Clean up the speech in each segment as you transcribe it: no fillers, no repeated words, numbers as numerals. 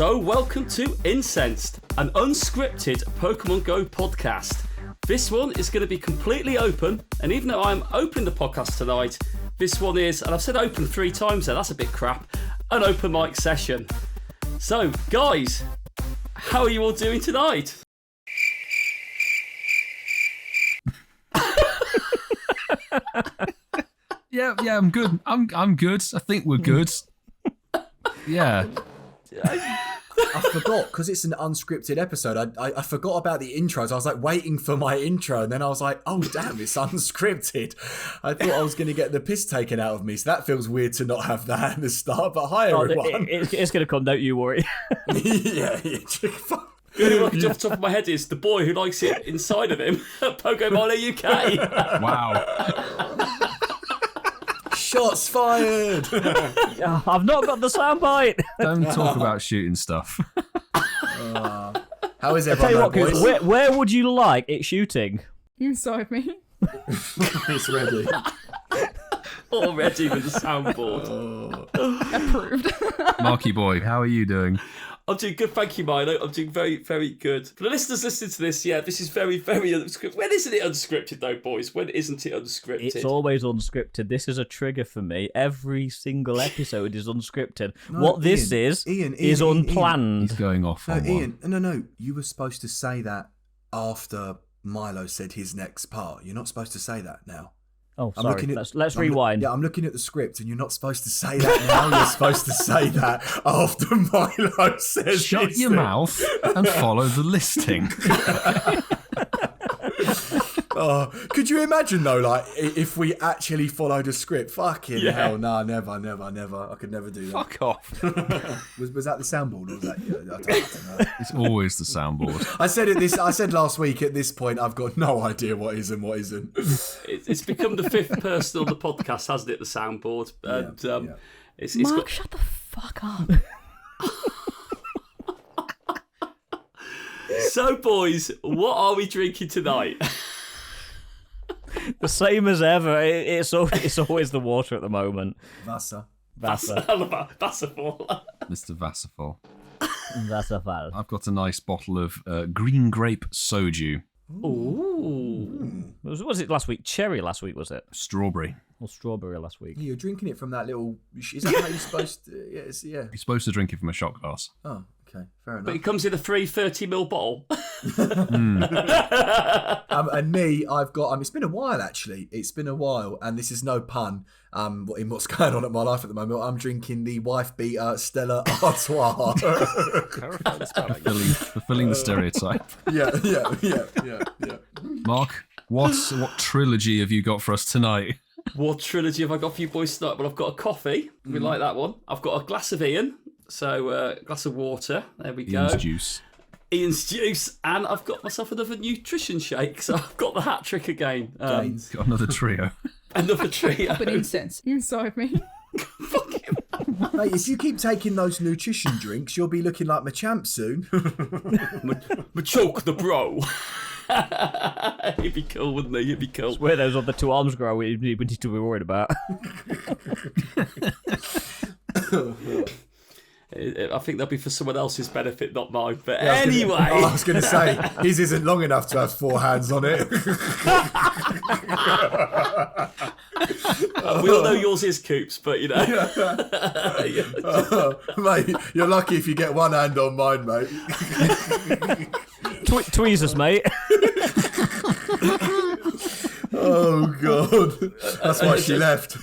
So, welcome to Incensed, an unscripted Pokemon GO podcast. This one is going to be completely open, and even though I'm opening the podcast tonight, this one is, and I've said open 3 times there, that's a bit crap, an open mic session. So, guys, how are you all doing tonight? Yeah, I'm good. I'm good. I think we're good. Yeah. I forgot, because it's an unscripted episode, I forgot about the intros. I was like waiting for my intro, and then I was like, oh damn, it's unscripted. I thought I was going to get the piss taken out of me, so that feels weird to not have that at the start. But hi everyone. It's going to come, don't you worry. yeah. The only one I can jump off the top of my head is the boy who likes it inside of him at Pokemon UK. Wow. Shots fired. I've not got the soundbite. Don't talk about shooting stuff. How is Tell you everyone, what, boys? where would you like it shooting? Inside me. It's ready. Already with the soundboard. Approved. Marky boy, how are you doing? I'm doing good, thank you, Milo. I'm doing very, very good. For the listeners listening to this, yeah, this is very, very unscripted. When isn't it unscripted, though, boys? When isn't it unscripted? It's always unscripted. This is a trigger for me. Every single episode is unscripted. No, what this is unplanned. He's going off on Ian, no. You were supposed to say that after Milo said his next part. You're not supposed to say that now. Oh, sorry. Let's rewind. I'm looking at the script, and you're not supposed to say that now. You're supposed to say that after Milo says. Shut your mouth and follow the listing. Could you imagine though, like if we actually followed a script? Fucking hell, nah, never. I could never do that. Fuck off. Was that the soundboard, or was that? I don't know. It's always the soundboard. I said last week. At this point, I've got no idea what is and what isn't. It's become the 5th person on the podcast, hasn't it? The soundboard, and it's Mark, got. shut the fuck up. So, boys, what are we drinking tonight? The same as ever. It's always the water at the moment. Vasa. Vassafall. Mr. Vassafall. Vassafall. I've got a nice bottle of green grape soju. Ooh. Was it last week? Cherry last week, was it? Strawberry. Or strawberry last week? You're drinking it from that little. Is that how you're supposed to? Yeah. You're supposed to drink it from a shot glass. Oh, okay, fair enough. But it comes in a 30ml bottle. And me, I've got. It's been a while actually. It's been a while, and this is no pun. In what's going on at my life at the moment, I'm drinking the wife beater Stella Artois. Fulfilling the stereotype. Yeah. Mark, what trilogy have you got for us tonight? What trilogy have I got for you boys tonight? Well, I've got a coffee. We like that one. I've got a glass of Ian. So, a glass of water. There we go. Ian's juice. And I've got myself another nutrition shake. So, I've got the hat trick again. Got another trio. Another trio. But incense inside me. Mate, if you keep taking those nutrition drinks, you'll be looking like Machamp soon. Machoke the bro. He'd be cool, wouldn't he? He'd be cool. It's where those other 2 arms grow, we need to be worried about. I think that'll be for someone else's benefit, not mine. But anyway. I was going to say, his isn't long enough to have 4 hands on it. We all know yours is Coops, but you know. Mate, you're lucky if you get 1 hand on mine, mate. Tweezers, mate. Oh, God. That's why she left.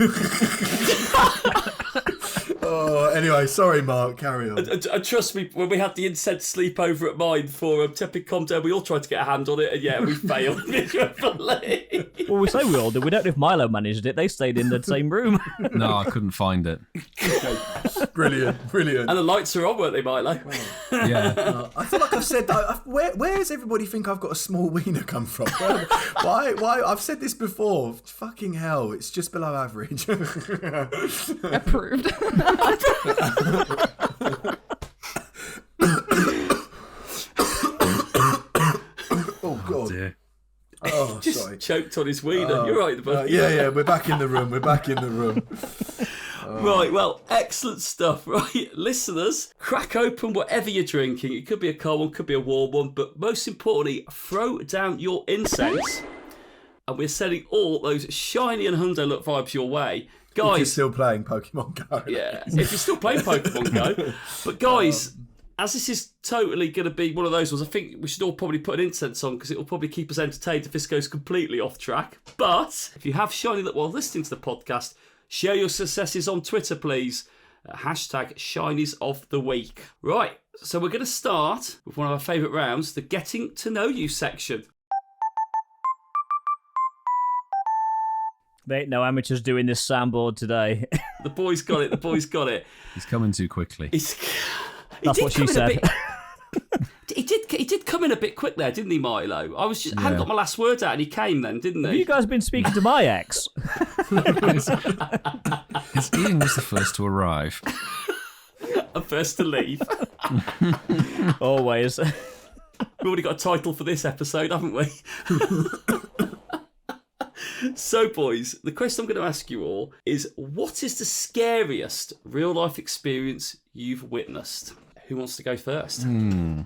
Anyway, sorry, Mark. Carry on. And trust me, when we had the Incensed sleepover at mine for Tepid Comdo, we all tried to get a hand on it, and we failed miserably. Well, we say we all did. We don't know if Milo managed it. They stayed in the same room. No, I couldn't find it. Brilliant. And the lights are on, weren't they, Milo? Yeah. I feel like I've said that. Where does everybody think I've got a small wiener come from? Why? I've said this before. Fucking hell, it's just below average. Approved. Oh, God. Dear. Oh, Just sorry. choked on his wiener. You're right, buddy. Yeah, we're back in the room. Right, well, excellent stuff. Right, listeners, crack open whatever you're drinking. It could be a cold one, could be a warm one, but most importantly, throw down your incense. And we're sending all those shiny and hundo look vibes your way. Guys, If you're still playing Pokemon Go. yeah, if you're still playing Pokemon Go. But guys, as this is totally going to be one of those ones, I think we should all probably put an incense on because it will probably keep us entertained if this goes completely off track. But if you have shiny look while listening to the podcast, share your successes on Twitter, please. Hashtag Shinies of the Week. Right, so we're going to start with one of our favourite rounds, the Getting to Know You section. There ain't no amateurs doing this soundboard today. The boys got it, the boys got it. He's coming too quickly. That's what she said. He did come in a bit quick there, didn't he, Milo? I hadn't got my last word out and he came then, didn't he? Have you guys been speaking to my ex? Ian was the first to arrive. And first to leave. Always. We've already got a title for this episode, haven't we? So, boys, the question I'm going to ask you all is, what is the scariest real-life experience you've witnessed? Who wants to go first? I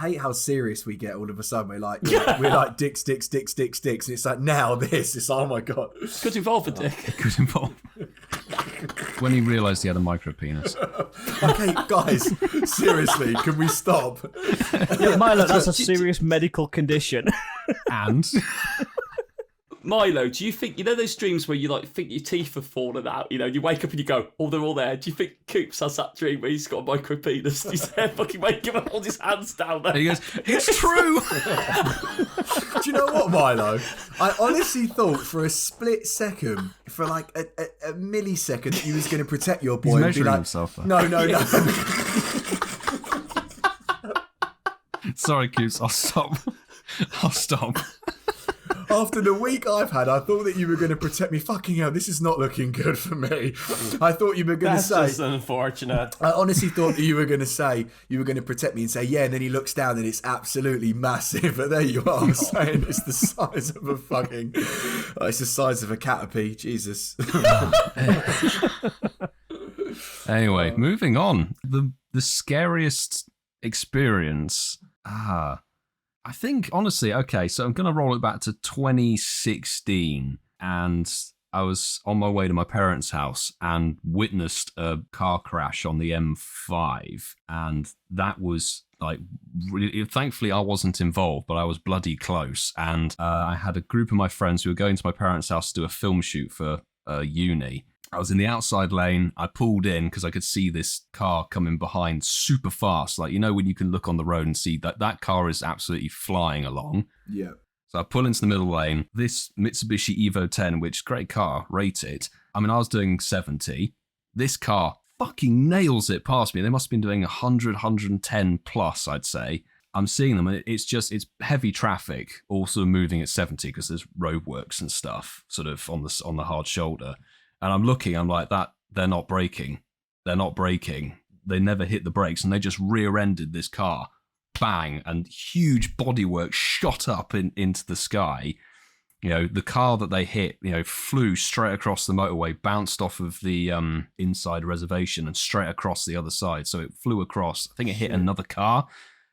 hate how serious we get all of a sudden. We're like dicks, and it's like, now this. It's, oh my God. Could involve a dick. Could involve. When he realised he had a micropenis. Okay, guys, seriously, can we stop? Yeah, Milo, that's a serious medical condition. And Milo, do you think, you know those dreams where you like think your teeth have fallen out, you know, you wake up and you go, oh, they're all there. Do you think Coops has that dream where he's got a micropenis? He's there fucking waking up and hold his hands down there. he goes, it's true! Do you know what, Milo? I honestly thought for a split second, for like a millisecond, that you was going to protect your boy. He's and be measuring like, himself. Though. No. Sorry, Coops, I'll stop. After the week I've had, I thought that you were going to protect me. Fucking hell, this is not looking good for me. I thought you were going to That's say... just unfortunate. I honestly thought that you were going to say, you were going to protect me and say, yeah, and then he looks down and it's absolutely massive. But there you are, saying it's the size of a fucking... it's the size of a caterpie. Jesus. Anyway, moving on. The scariest experience... I think, honestly, okay, so I'm going to roll it back to 2016, and I was on my way to my parents' house and witnessed a car crash on the M5, and that was, like, really, thankfully I wasn't involved, but I was bloody close, and I had a group of my friends who were going to my parents' house to do a film shoot for uni. I was in the outside lane. I pulled in because I could see this car coming behind super fast. Like, you know, when you can look on the road and see that car is absolutely flying along. Yeah. So I pull into the middle lane. This Mitsubishi Evo 10, which great car, rated. I mean, I was doing 70. This car fucking nails it past me. They must have been doing 100, 110 plus, I'd say. I'm seeing them, and it's heavy traffic, also moving at 70 because there's roadworks and stuff sort of on the hard shoulder. And I'm looking, I'm like, they're not braking. They never hit the brakes, and they just rear-ended this car. Bang, and huge bodywork shot up into the sky. You know, the car that they hit, you know, flew straight across the motorway, bounced off of the inside reservation and straight across the other side. So it flew across. I think it hit another car.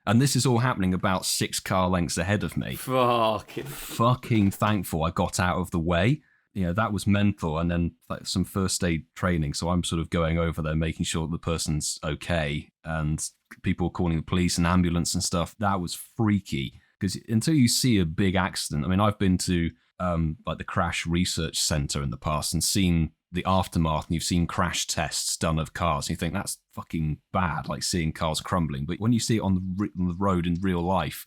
And this is all happening about 6 car lengths ahead of me. Fucking thankful I got out of the way. You know, that was mental. And then like some first aid training. So I'm sort of going over there, making sure the person's okay. And people calling the police and ambulance and stuff. That was freaky. Because until you see a big accident, I mean, I've been to like the Crash Research Center in the past and seen the aftermath, and you've seen crash tests done of cars, and you think that's fucking bad, like seeing cars crumbling. But when you see it on the road in real life,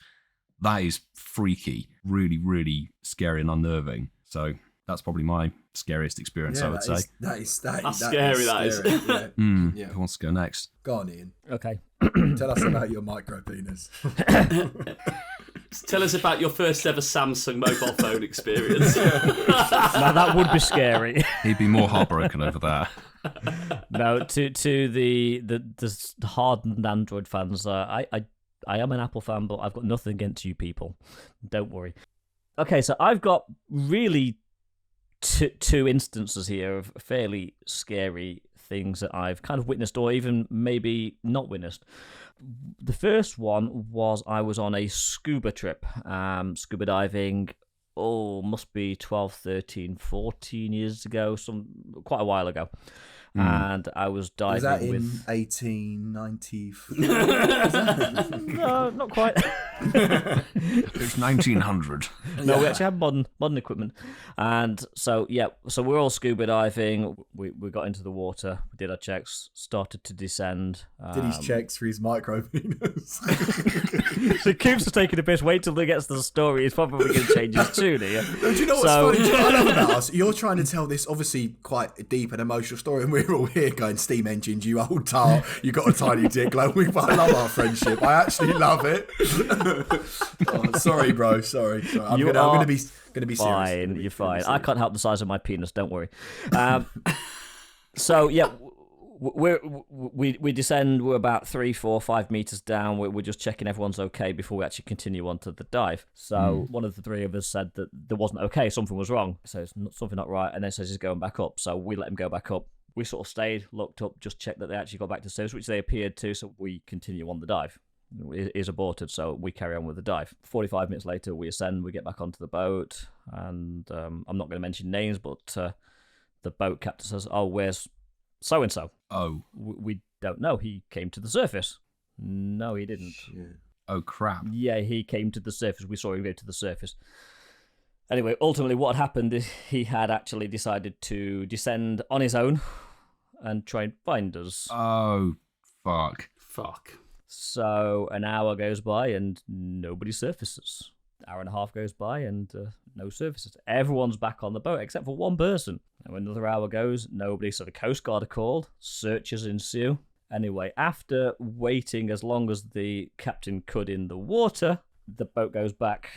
that is freaky, really, really scary and unnerving. So that's probably my scariest experience, I would say. That's scary. Yeah. Who wants to go next? Go on, Ian. Okay. Tell us about your micropenis. Tell us about your first ever Samsung mobile phone experience. Now that would be scary. He'd be more heartbroken over that. No, to the hardened Android fans, I am an Apple fan, but I've got nothing against you people. Don't worry. Okay, so I've got really two instances here of fairly scary things that I've kind of witnessed or even maybe not witnessed. The first one was I was on a scuba trip, scuba diving, must be 12, 13, 14 years ago, quite a while ago. And I was diving Was that in with 1894? no, not quite. It's 1900. No, we actually have modern equipment, and so we're all scuba diving. We got into the water, we did our checks, started to descend. Did his checks for his micropenis? So Coops is taking a piss. Wait till he gets to the story. He's probably going to change his tune here. Do you know what's funny? Do you know what I love about us? You're trying to tell this obviously quite deep and emotional story, and we're all here going, steam engines, you old tart, you got a tiny dick. Like, I love our friendship. I actually love it. Sorry, bro. Sorry. I'm gonna be fine. serious. You're fine. I can't help the size of my penis. Don't worry. So yeah, we descend. We're about 3, 4, 5 meters down. We're just checking everyone's okay before we actually continue on to the dive. So one of the three of us said that there wasn't okay. Something was wrong. So it's something not right. And then says he's going back up. So we let him go back up. We sort of stayed, looked up, just checked that they actually got back to surface, which they appeared to. So we continue on the dive. It is aborted, so we carry on with the dive. 45 minutes later, we ascend, we get back onto the boat, and I'm not going to mention names, but the boat captain says, "Oh, where's so-and-so?" Oh. We don't know. He came to the surface. No, he didn't. Shit. Oh, crap. Yeah, he came to the surface. We saw him go to the surface. Anyway, ultimately what happened is he had actually decided to descend on his own and try and find us. Oh, fuck. So an hour goes by and nobody surfaces. Hour and a half goes by and no surfaces. Everyone's back on the boat except for one person. And when another hour goes, nobody. So the Coast Guard are called. Searches ensue. Anyway, after waiting as long as the captain could in the water, the boat goes back.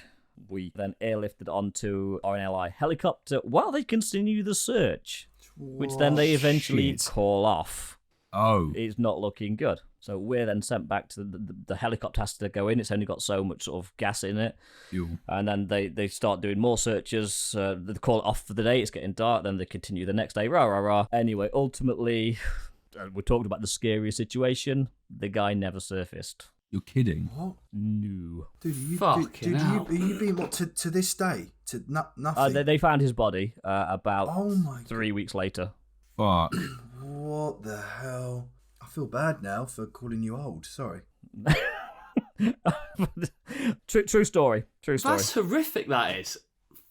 We then airlifted onto RNLI helicopter while they continue the search, which then they eventually call off. Oh. It's not looking good. So we're then sent back to the helicopter has to go in. It's only got so much sort of gas in it. Ew. And then they start doing more searches. They call it off for the day. It's getting dark. Then they continue the next day. Rah, rah, rah. Anyway, ultimately, we talked about the scariest situation. The guy never surfaced. You're kidding. What? No. Dude, Fucking hell. are you being what to this day? To nothing? They found his body about Oh my 3 weeks later. Fuck. What the hell? I feel bad now for calling you old. Sorry. True story. That's horrific, that is.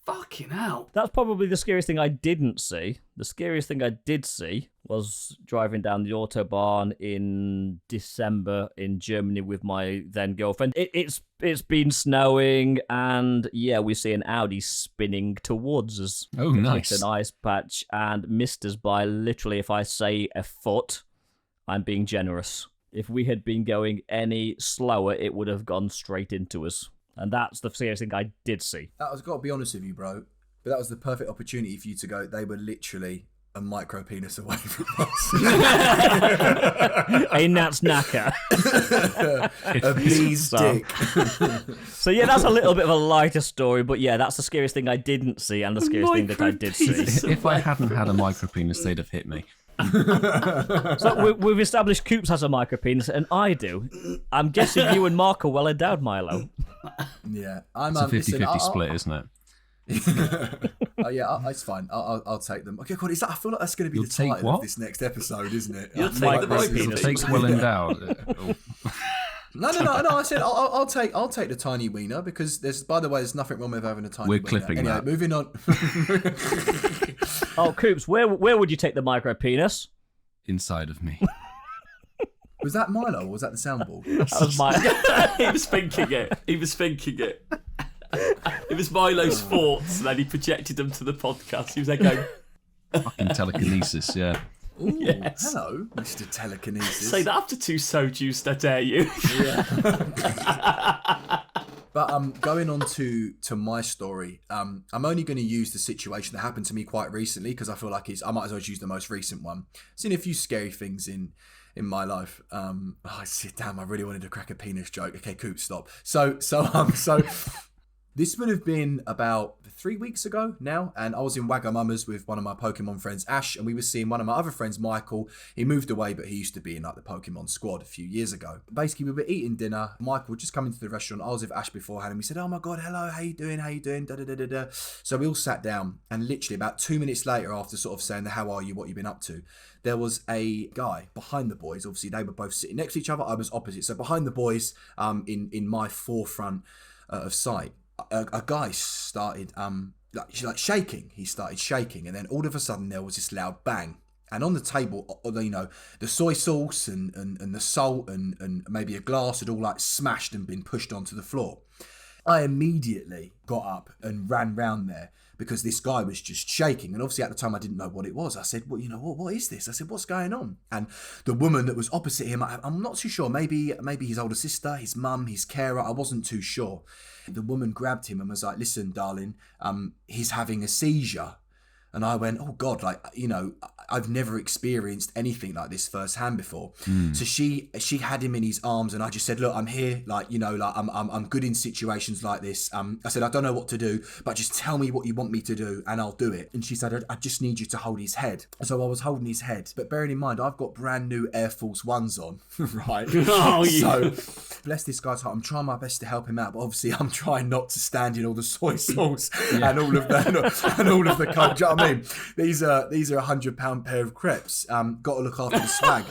Fucking hell. That's probably the scariest thing I didn't see. The scariest thing I did see was driving down the Autobahn in December in Germany with my then girlfriend. It's been snowing, and yeah, we see an Audi spinning towards us. Oh, nice. It's an ice patch and missed us by literally, if I say a foot, I'm being generous. If we had been going any slower, it would have gone straight into us. And that's the serious thing I did see. That was, got to be honest with you, bro. But that was the perfect opportunity for you to go. They were literally a micro penis away from us. A gnat's knacker. A bee's dick. So yeah, that's a little bit of a lighter story, but yeah, that's the scariest thing I didn't see and the scariest thing that I did see. If I hadn't had a micro penis, they'd have hit me. So we've established Coops has a micro penis, and I do. I'm guessing you and Mark are well endowed, Milo. Yeah, It's a 50-50 split, isn't it? Yeah, it's fine. I'll take them. Okay, God, I feel like that's going to be You'll the title take what? of this next episode, isn't it? You'll take the micro penis. Takes well endowed. No. I said I'll take the tiny wiener because by the way, there's nothing wrong with having a tiny. We're wiener. clipping anyway, that. Moving on. Oh, Coops, where would you take the micro penis? Inside of me. Was that Milo or was that the soundboard? That was my. He was thinking it. It was Milo's thoughts, and then he projected them to the podcast. He was like, going, Fucking telekinesis, yeah. Ooh, Yes. hello, Mr. Telekinesis. say that after 2 soju's, I dare you. But going on to my story, I'm only going to use the situation that happened to me quite recently because I feel like I might as well use the most recent one. Seen a few scary things in my life. I really wanted to crack a penis joke. Okay, Coop, stop. So This would have been about 3 weeks ago now, and I was in Wagamama's with one of my Pokemon friends, Ash, and we were seeing one of my other friends, Michael. He moved away, but he used to be in like the Pokemon squad a few years ago. Basically, we were eating dinner. Michael just come into the restaurant. I was with Ash beforehand, and we said, "Oh my God, hello, how you doing? How you doing?" Da da da da da. So we all sat down, and literally about 2 minutes later, after sort of saying, "How are you? What you been up to?" there was a guy behind the boys. Obviously, they were both sitting next to each other. I was opposite. So behind the boys, in my forefront of sight, a guy started like shaking. He started shaking, and then all of a sudden there was this loud bang. And on the table, you know, the soy sauce and the salt and maybe a glass had all like smashed and been pushed onto the floor. I immediately got up and ran round there because this guy was just shaking. And obviously at the time I didn't know what it was. I said, well, you know, what is this? I said, what's going on? And the woman that was opposite him, I'm not too sure. Maybe his older sister, his mum, his carer. I wasn't too sure. The woman grabbed him and was like, listen, darling, he's having a seizure. And I went, oh God, like, you know, I've never experienced anything like this firsthand before. So she had him in his arms, and I just said, look, I'm here, like, you know, like I'm good in situations like this. I said, I don't know what to do, but just tell me what you want me to do and I'll do it. And she said, I just need you to hold his head. So I was holding his head, but bearing in mind, I've got brand new Air Force Ones on, right? Oh, yeah. So bless this guy's heart. I'm trying my best to help him out, but obviously I'm trying not to stand in all the soy sauce and all of the coke. Do you know what I mean? These are £100 pair of crepes. Got to look after the swag.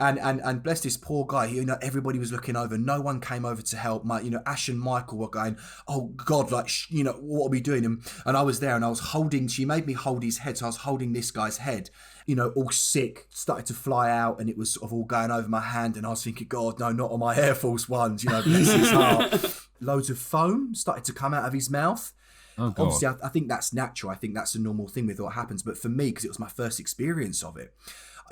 And bless this poor guy. You know, everybody was looking over. No one came over to help. Ash and Michael were going, oh God, like, you know, what are we doing? And I was there, and I was holding. She made me hold his head, so I was holding this guy's head. You know, all sick, started to fly out, and it was sort of all going over my hand. And I was thinking, God, no, not on my Air Force Ones. You know, bless his heart. Loads of foam started to come out of his mouth. Oh, God. Obviously, I think that's natural. I think that's a normal thing with what happens. But for me, because it was my first experience of it,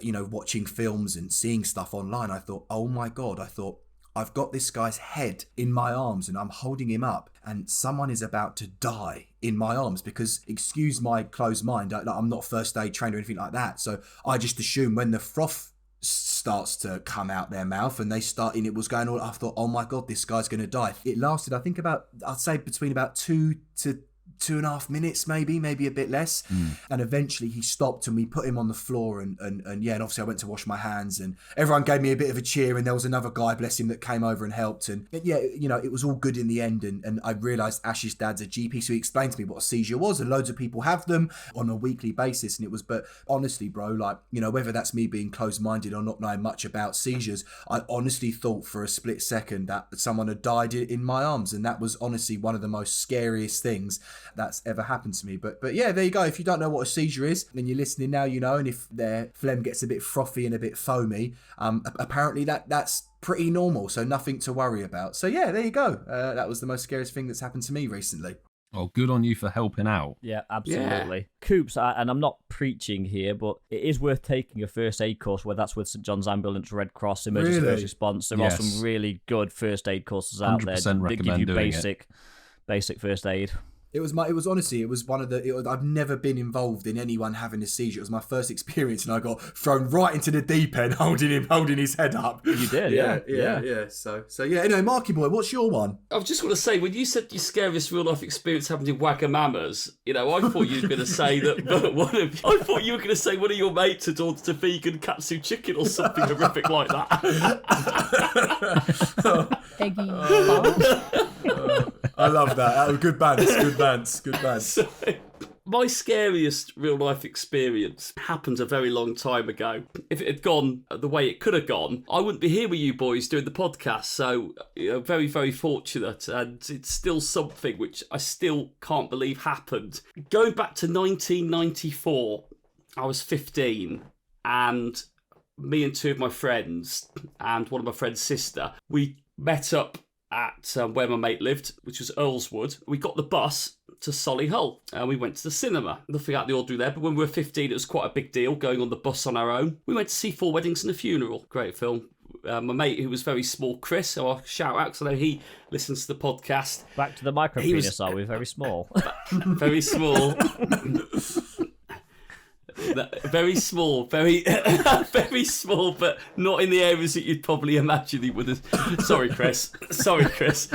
you know, watching films and seeing stuff online, I thought, oh my God, I've got this guy's head in my arms and I'm holding him up, and someone is about to die in my arms because, excuse my closed mind, I'm not first aid trained or anything like that. So I just assume when the froth starts to come out their mouth and they start, and it was going on, I thought, oh my God, this guy's going to die. It lasted, I think I'd say between about 2 to 2.5 minutes, maybe a bit less. And eventually he stopped and we put him on the floor and obviously I went to wash my hands and everyone gave me a bit of a cheer, and there was another guy, bless him, that came over and helped, and yeah, you know, it was all good in the end. And I realised Ash's dad's a GP, so he explained to me what a seizure was, and loads of people have them on a weekly basis. And it was, but honestly, bro, like, you know, whether that's me being closed-minded or not knowing much about seizures, I honestly thought for a split second that someone had died in my arms, and that was honestly one of the most scariest things that's ever happened to me. But yeah, there you go. If you don't know what a seizure is, then you're listening now, you know. And if their phlegm gets a bit frothy and a bit foamy, apparently that's pretty normal, so nothing to worry about. So yeah, there you go. That was the most scariest thing that's happened to me recently. Oh, good on you for helping out. Yeah, absolutely. Yeah. Coops, and I'm not preaching here, but it is worth taking a first aid course, whether that's with St John's Ambulance, Red Cross, Emergency First Response. There are some really good first aid courses out there that give you basic first aid. It was honestly, it was one of the, I've never been involved in anyone having a seizure. It was my first experience, and I got thrown right into the deep end, holding his head up. You did, yeah. So yeah. Anyway, Marky boy, what's your one? I was just going to say, when you said your scariest real life experience happened in Wagamama's, you know, I thought you were going to say that. I thought you were going to say one of your mates had ordered a vegan katsu chicken or something horrific like that. I love that. Good bands. So, my scariest real life experience happened a very long time ago. If it had gone the way it could have gone, I wouldn't be here with you boys doing the podcast. So, you know, very, very fortunate. And it's still something which I still can't believe happened. Going back to 1994, I was 15, and me and two of my friends and one of my friend's sister, we met up at where my mate lived, which was Earlswood. We got the bus to Solihull and we went to the cinema. Nothing out of the ordinary there, but when we were 15, it was quite a big deal going on the bus on our own. We went to see 4 Weddings and a Funeral. Great film. My mate, who was very small, Chris, so I'll shout out because I know he listens to the podcast. Back to the micropenis, are we? Very small. Very small. Very small, very very small, but not in the areas that you'd probably imagine he would have. Sorry, Chris. Chris,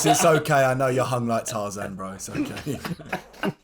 it's okay. I know you're hung like Tarzan, bro. It's okay.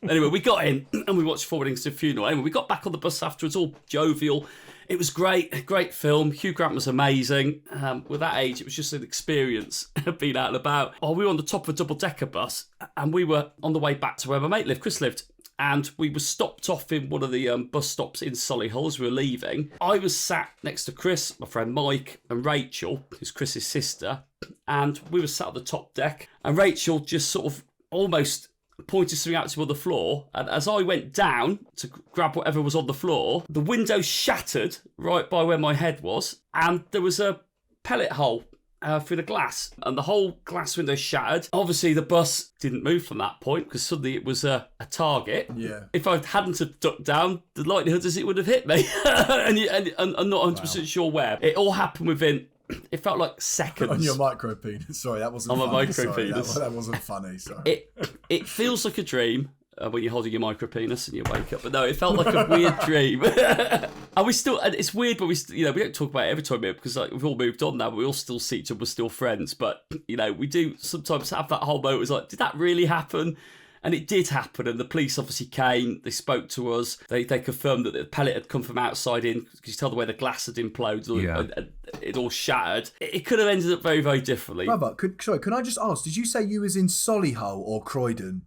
Anyway, we got in and we watched Forwarding's funeral. Anyway, we got back on the bus afterwards, all jovial. It was great film. Hugh Grant was amazing. With that age, it was just an experience being out and about. Oh, we were on the top of a double-decker bus, and we were on the way back to where my mate lived, Chris lived. And we were stopped off in one of the bus stops in Solihull as we were leaving. I was sat next to Chris, my friend Mike, and Rachel, who's Chris's sister. And we were sat on the top deck. And Rachel just sort of almost pointed something out to me on the floor, and as I went down to grab whatever was on the floor, the window shattered right by where my head was, and there was a pellet hole through the glass, and the whole glass window shattered. Obviously, the bus didn't move from that point because suddenly it was a target. Yeah. If I hadn't have ducked down, the likelihood is it would have hit me, and I'm not 100% sure where. It all happened within. It felt like seconds. On your micropenis. Sorry, that wasn't funny. On my micropenis. Sorry, that wasn't funny. Sorry. It feels like a dream when you're holding your micropenis and you wake up. But no, it felt like a weird dream. And we still, and it's weird, but we don't talk about it every time here because we've all moved on now, but we all still see each other, we're still friends. But, we do sometimes have that whole moment. It's like, did that really happen? And it did happen, and the police obviously came, they spoke to us, they confirmed that the pellet had come from outside in, because you tell the way the glass had imploded, and it all shattered. It could have ended up very, very differently. Brother, can I just ask, did you say you was in Solihull or Croydon?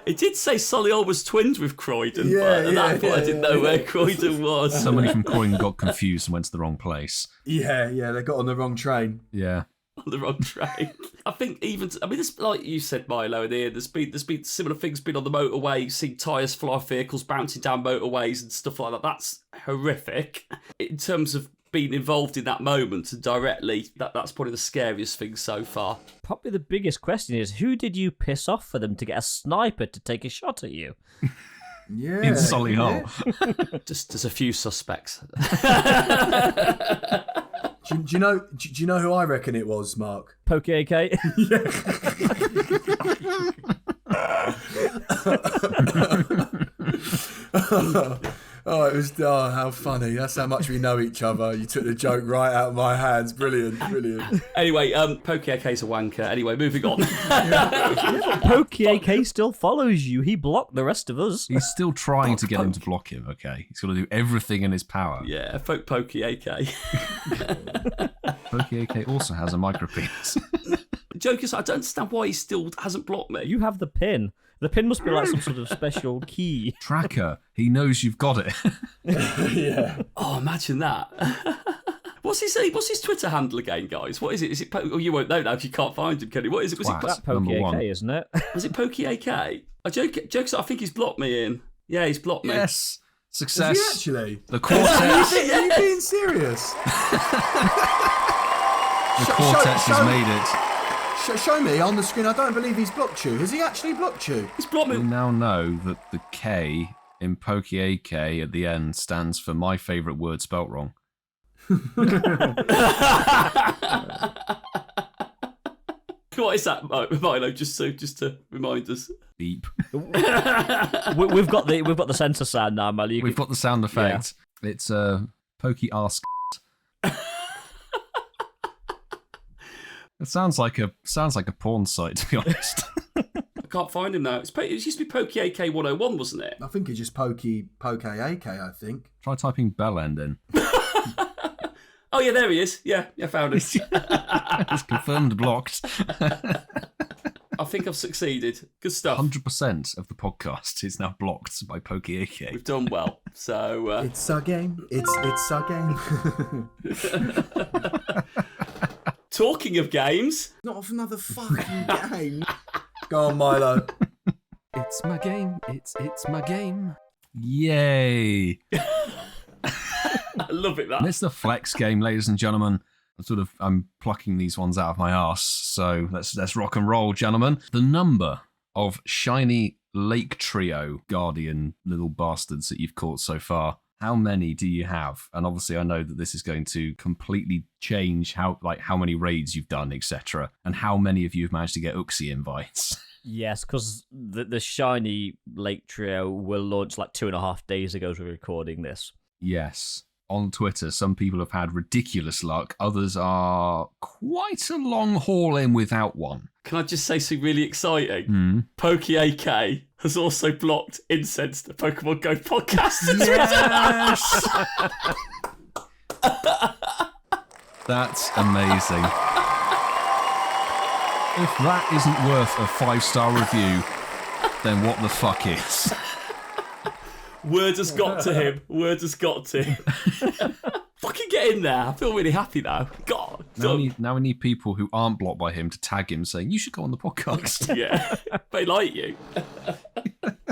It did say Solihull was twinned with Croydon, but at that point I didn't know where Croydon was. Somebody from Croydon got confused and went to the wrong place. Yeah, they got on the wrong train. Yeah. On the wrong train. I think there's, like you said, Milo, there's been similar things been on the motorway, seen tyres fly off vehicles bouncing down motorways and stuff like that. That's horrific. In terms of being involved in that moment and directly, that's probably the scariest thing so far. Probably the biggest question is, who did you piss off for them to get a sniper to take a shot at you? Yeah. In Solihull. Just there's a few suspects. Do you know who I reckon it was, Mark? Pokey AK? It was how funny. That's how much we know each other. You took the joke right out of my hands. Brilliant. Anyway, Pokey AK's a wanker. Anyway, moving on. Pokey AK still follows you. He blocked the rest of us. He's still trying to get him to block him, okay? He's got to do everything in his power. Yeah, Pokey AK. Pokey AK also has a micropenis. The joke is, I don't understand why he still hasn't blocked me. You have the pin. The pin must be like some sort of special key. Tracker. He knows you've got it. Yeah. Oh, imagine that. What's his Twitter handle again, guys? What is it? Is it you won't know now if you can't find him, can you? What is it? Was Twat. it Pokey Number AK, one. isn't it? Was it Pokey AK? Jokes. I think he's blocked me in. Yeah, he's blocked me. Yes. Success. Is he actually? The quartet. Are you being serious? The quartet has made it. Show me on the screen. I don't believe he's blocked you. Has he actually blocked you? He's blocked We me. now know that the K in Pokey AK at the end stands for my favourite word spelt wrong. What is that, Milo? Just to remind us. Beep. We've got the sensor sound now, Mally. We've got the sound effect. Yeah. It's Pokey Ask. It sounds like a porn site, to be honest. I can't find him now. It used to be Pokey AK 101, wasn't it? I think it's just Poke AK, I think. Try typing bell end in. Oh, yeah, there he is. Yeah, found him. It's confirmed blocked. I think I've succeeded. Good stuff. 100% of the podcast is now blocked by Pokey AK. We've done well. So It's our game. It's our game. talking of games, Not another fucking game. Go on, Milo. It's my game. It's my game. Yay! I love it. And That it's the flex game, ladies and gentlemen. I'm plucking these ones out of my arse, so let's rock and roll, gentlemen. The number of shiny lake trio guardian little bastards that you've caught so far How many do you have? And obviously, I know that this is going to completely change how many raids you've done, etc., and how many of you have managed to get Uxie invites. Yes, because the Shiny Lake Trio will launch like 2.5 days ago as we're recording this. Yes. On Twitter, some people have had ridiculous luck. Others are quite a long haul in without one. Can I just say something really exciting? PokeAK has also blocked Incensed, the Pokemon GO podcast. Yes! That's amazing. If that isn't worth a 5-star review, then what the fuck is? Word has got to him. Word has got to him. Fucking get in there. I feel really happy now. God. Now we need people who aren't blocked by him to tag him saying, you should go on the podcast. Yeah. They like you.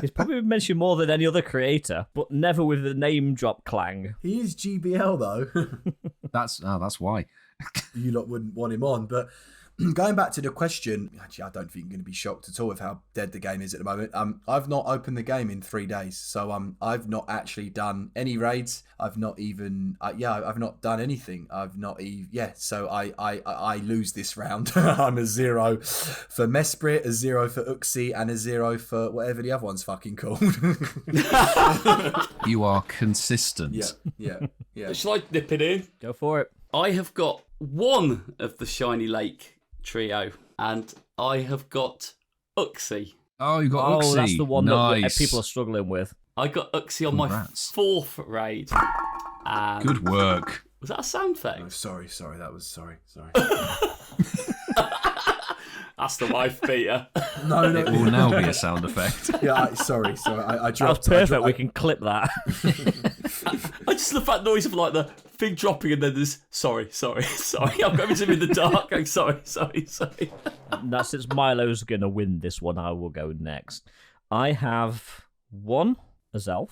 He's probably been mentioned more than any other creator, but never with the name drop clang. He is GBL though. That's why. You lot wouldn't want him on, but going back to the question, actually, I don't think you're going to be shocked at all with how dead the game is at the moment. I've not opened the game in 3 days, so I've not actually done any raids. I've not even, I've not done anything. I've not even, so I lose this round. I'm a 0 for Mesprit, a 0 for Uxie, and a 0 for whatever the other one's fucking called. You are consistent. Yeah. Shall I nip it in? Go for it. I have got one of the Shiny Lake Trio, and I have got Uxie. Oh, you got Uxie. Oh, that's the one nice. that people are struggling with. I got Uxie on Congrats. my 4th raid. And Good work. was that a sound thing? Oh, sorry. That was sorry. That's the wife beater. No. It will now be a sound effect. Yeah, sorry. I dropped. That was perfect. We can clip that. I just love that noise of like the thing dropping and then there's sorry. I'm going to in the dark going sorry. Now, since Milo's going to win this one, I will go next. I have 1 Azelf.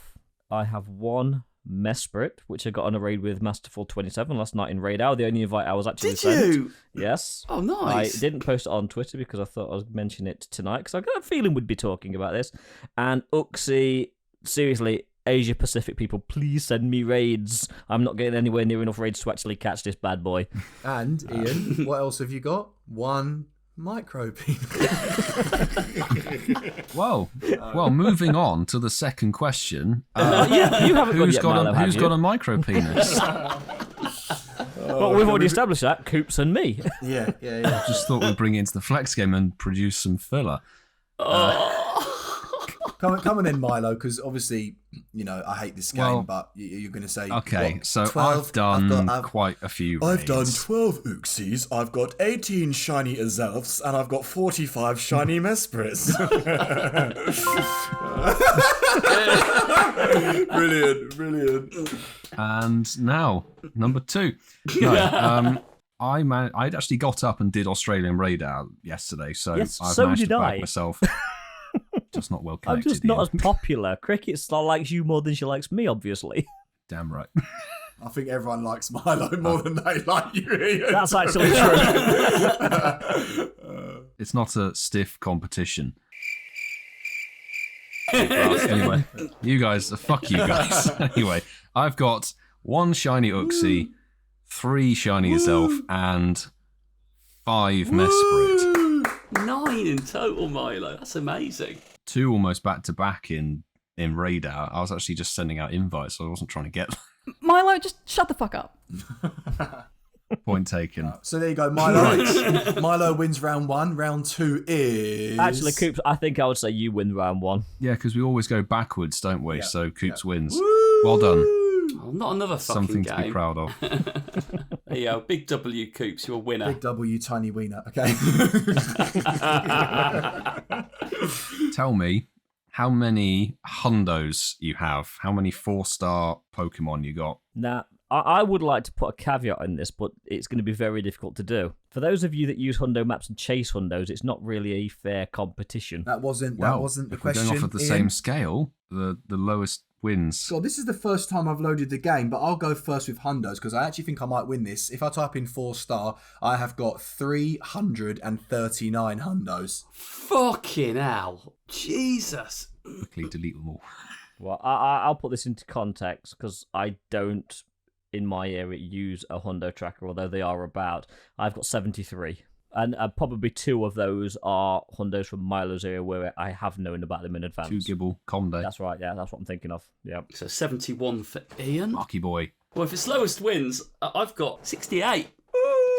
I have 1 Mesprit, which I got on a raid with Masterful27 last night in Raid Hour. The only invite I was actually sent. Did you? Yes. Oh, nice. I didn't post it on Twitter because I thought I was mention it tonight because I got a feeling we'd be talking about this. And Uxie, seriously, Asia Pacific people, please send me raids. I'm not getting anywhere near enough raids to actually catch this bad boy. And Ian, what else have you got? 1 Micropenis. Well, moving on to the second question. You haven't Who's got got a micro penis? Well, we've already established that. Coops and me. Yeah. Just thought we'd bring it into the flex game and produce some filler. Come on in, Milo, because obviously, I hate this game, but you're going to say... Okay, what, so 12? I've done quite a few I've done raids. 12 Uxies, I've got 18 Shiny Azelfs, and I've got 45 Shiny Mesprits. Brilliant. And now, number 2. No, I'd actually got up and did Australian Raid out yesterday, so Yes, I've so managed did to I. back myself. Just not well I'm connected. just not Ian. as popular. Cricket likes you more than she likes me, obviously. Damn right. I think everyone likes Milo more than they like you, Ian. That's actually true. It's not a stiff competition. Anyway, fuck you guys. Anyway, I've got 1 shiny Uxie, 3 shiny Azelf, and 5 Mesprit. 9 in total, Milo. That's amazing. 2 almost back to back in Radar. I was actually just sending out invites, so I wasn't trying to get them. Milo, just shut the fuck up. Point taken. So there you go, Milo. Milo wins round 1. Round 2 is... Actually, Coops, I think I would say you win round 1. Yeah, because we always go backwards, don't we? Yeah, So Coops wins. Woo! Well done. Oh, not another fucking Something game. to be proud of. There you go. Big W, Coops. You're a winner. Big W, tiny wiener. Okay. Tell me how many hundos you have. How many 4-star Pokemon you got? Now, I would like to put a caveat in this, but it's going to be very difficult to do. For those of you that use hundo maps and chase hundos, it's not really a fair competition. That wasn't the if we're question. going off at the Ian. same scale, the lowest wins. So this is the first time I've loaded the game, but I'll go first with hundos because I actually think I might win this. If I type in 4-star, I have got 339 hundos. Fucking hell. Jesus. Quickly delete them all. Well, I'll put this into context because I don't, in my area, use a hundo tracker, although they are about. I've got 73. And probably 2 of those are hundos from Milo's area where I have known about them in advance. 2 Gibble Comde. That's right, yeah, that's what I'm thinking of. Yeah. So 71 for Ian. Lucky boy. Well, if it's lowest wins, I've got 68.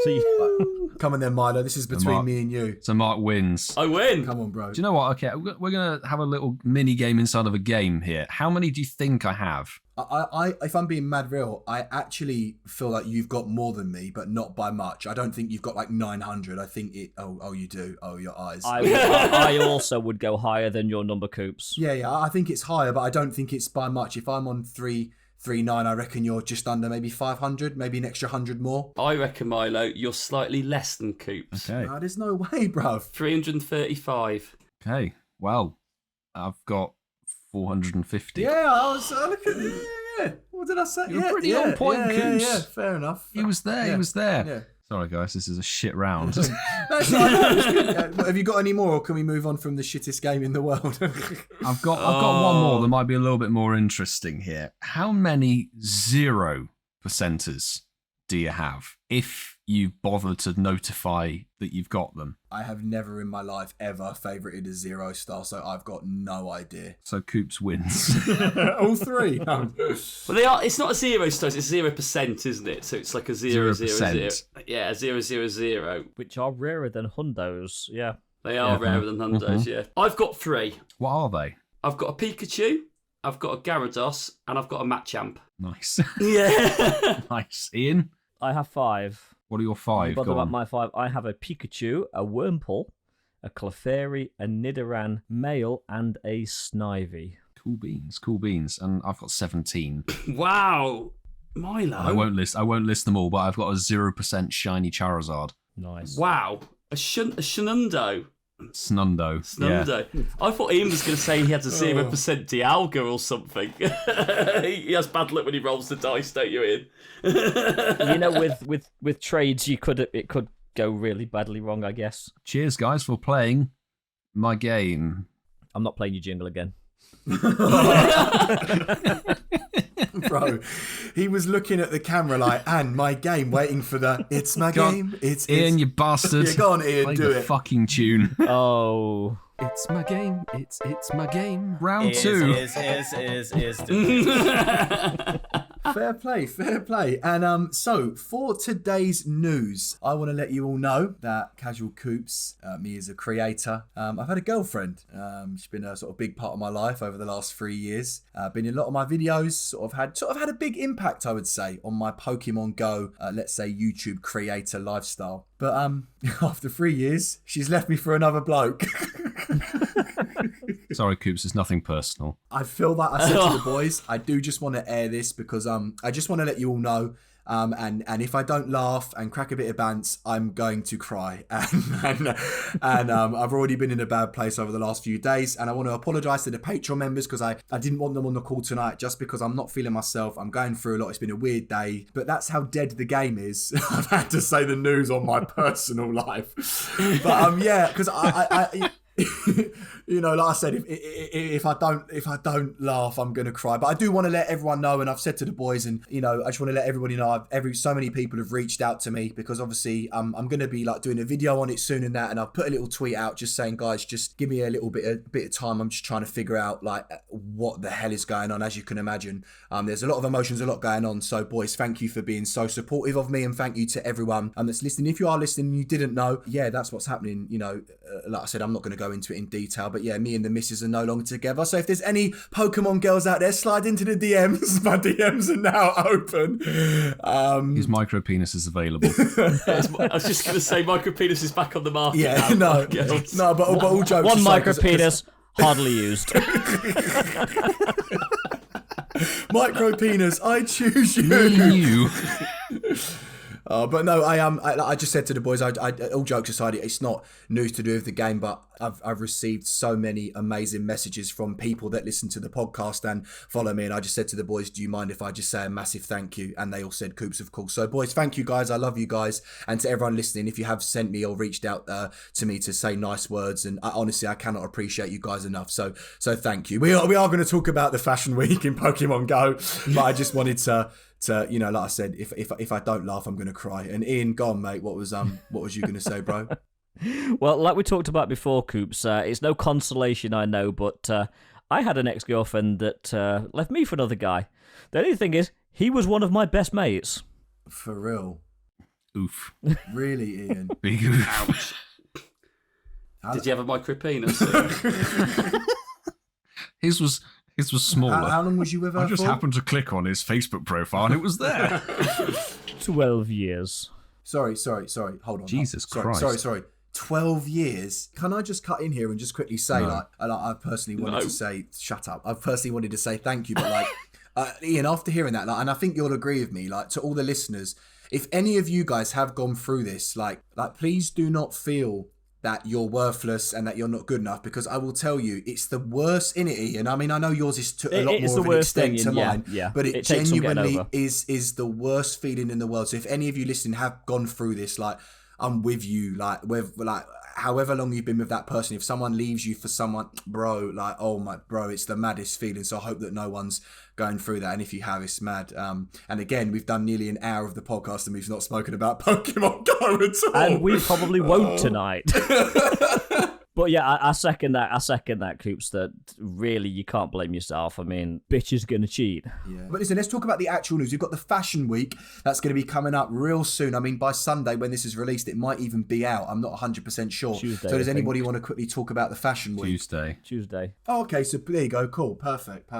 So you... Come on then, Milo. This is between me and you. So Mark wins. I win. Come on, bro. Do you know what? Okay, we're going to have a little mini game inside of a game here. How many do you think I have? I if I'm being mad real, I actually feel like you've got more than me, but not by much. I don't think you've got like 900. I think it. Oh, you do. Oh, your eyes. I also would go higher than your number, Coops. Yeah. I think it's higher, but I don't think it's by much. If I'm on 339, I reckon you're just under maybe 500, maybe an extra 100 more. I reckon, Milo, you're slightly less than Coops. Okay. No, there's no way, bruv. 335. Okay. Well, I've got 450. Yeah, I was looking. Yeah. What did I say? You're pretty on point, Coos. Yeah, fair enough. He was there. Yeah. He was there. Yeah. Sorry, guys. This is a shit round. That's right. Have you got any more, or can we move on from the shittest game in the world? I've got one more that might be a little bit more interesting here. How many 0%ers do you have if you bother to notify that you've got them? I have never in my life ever favorited a 0 star, so I've got no idea. So Coops wins. All 3. No. Well, they are. It's not a 0 stars. It's 0%, isn't it? So it's like a 0, 0, 0. 0%. Yeah, 0, 0, 0. Which are rarer than hundos, yeah. They are rarer than hundos. Yeah. I've got 3. What are they? I've got a Pikachu. I've got a Gyarados, and I've got a Machamp. Nice. Yeah. Nice. Ian, I have 5. what are your 5? Bother Go about on. my 5. I have a Pikachu, a Wurmple, a Clefairy, a Nidoran male, and a Snivy. Cool beans. And I've got 17. Wow. Milo. I won't list them all, but I've got a 0% shiny Charizard. Nice. Wow. A Shunundo. Snundo. Snundo. Yeah. I thought Ian was going to say he had a 0% Dialga or something. He has bad luck when he rolls the dice, don't you, Ian? You know, with trades, it could go really badly wrong, I guess. Cheers, guys, for playing my game. I'm not playing your jingle again. Bro, he was looking at the camera like, and my game, waiting for the, it's my game. It's Ian, you bastard. Yeah, go on, Ian, Play do the it. fucking tune. Oh. It's my game. It's my game. Round 2. Fair play. And so for today's news, I want to let you all know that Casual Coops, me as a creator, I've had a girlfriend. She's been a sort of big part of my life over the last 3 years. Been in a lot of my videos, sort of had a big impact, I would say, on my Pokemon Go, let's say YouTube creator lifestyle. But after 3 years, she's left me for another bloke. Sorry, Coops, it's nothing personal. I feel that I said to the boys, I do just want to air this because I just want to let you all know. And if I don't laugh and crack a bit of bants, I'm going to cry. And I've already been in a bad place over the last few days. And I want to apologise to the Patreon members because I didn't want them on the call tonight just because I'm not feeling myself. I'm going through a lot. It's been a weird day. But that's how dead the game is. I've had to say the news on my personal life. But yeah, because I you know, like I said, if I don't laugh, I'm gonna cry. But I do want to let everyone know, and I've said to the boys, and you know, I just want to let everybody know. So many people have reached out to me because obviously I'm gonna be like doing a video on it soon and that, and I've put a little tweet out just saying, guys, just give me a little bit of time. I'm just trying to figure out like what the hell is going on. As you can imagine, there's a lot of emotions, a lot going on. So boys, thank you for being so supportive of me, and thank you to everyone that's listening. If you are listening and you didn't know, yeah, that's what's happening. You know, like I said, I'm not going to go into it in detail, but yeah, me and the missus are no longer together. So if there's any Pokemon girls out there, slide into the DMs. My DMs are now open. His micropenis is available. I was just going to say, Micropenis is back on the market. Yeah, now. no, but all jokes One aside, micropenis, hardly used. Micropenis, I choose you. You. But no, I just said to the boys, I all jokes aside, it's not news to do with the game, but I've received so many amazing messages from people that listen to the podcast and follow me, and I just said to the boys, do you mind if I just say a massive thank you? And they all said, Coops, of course. So boys, thank you guys, I love you guys, and to everyone listening, if you have sent me or reached out to me to say nice words, and honestly I cannot appreciate you guys enough, so thank you. We are going to talk about the Fashion Week in Pokemon Go, but I just wanted to like I said, if I don't laugh, I'm going to cry. And Ian, go on, mate. What was you going to say, bro? Well, like we talked about before, Coops, it's no consolation, I know, but I had an ex-girlfriend that left me for another guy. The only thing is, he was one of my best mates. For real? Oof. Really, Ian? Big oof. Ouch. Did you have a micropenis? His was smaller. How long was you with her I just for? happened to click on his Facebook profile and it was there. 12 years. Sorry. Hold on. Jesus Christ. Sorry. 12 years. Can I just cut in here and just quickly say, I personally wanted to say, shut up. I personally wanted to say thank you, but Ian, after hearing that, and I think you'll agree with me, to all the listeners, if any of you guys have gone through this, please do not feel that you're worthless and that you're not good enough, because I will tell you, it's the worst in it, Ian. I mean, I know yours is to a lot more of an extent to mine, but it genuinely is the worst feeling in the world. So if any of you listening have gone through this, I'm with you, however long you've been with that person, if someone leaves you for someone, bro, it's the maddest feeling. So I hope that no one's going through that, and if you have, it's mad. And again, we've done nearly an hour of the podcast and we've not spoken about Pokemon Go at all, and we probably won't tonight. But yeah, I second that, Coops, that really you can't blame yourself. I mean, bitch is gonna cheat. Yeah. But listen, let's talk about the actual news. We've got the Fashion Week that's going to be coming up real soon. I mean, by Sunday when this is released, it might even be out. I'm not 100% sure. Tuesday, so does anybody want to quickly talk about the Fashion Week? Tuesday. Oh, okay, so there you go. Cool. Perfect.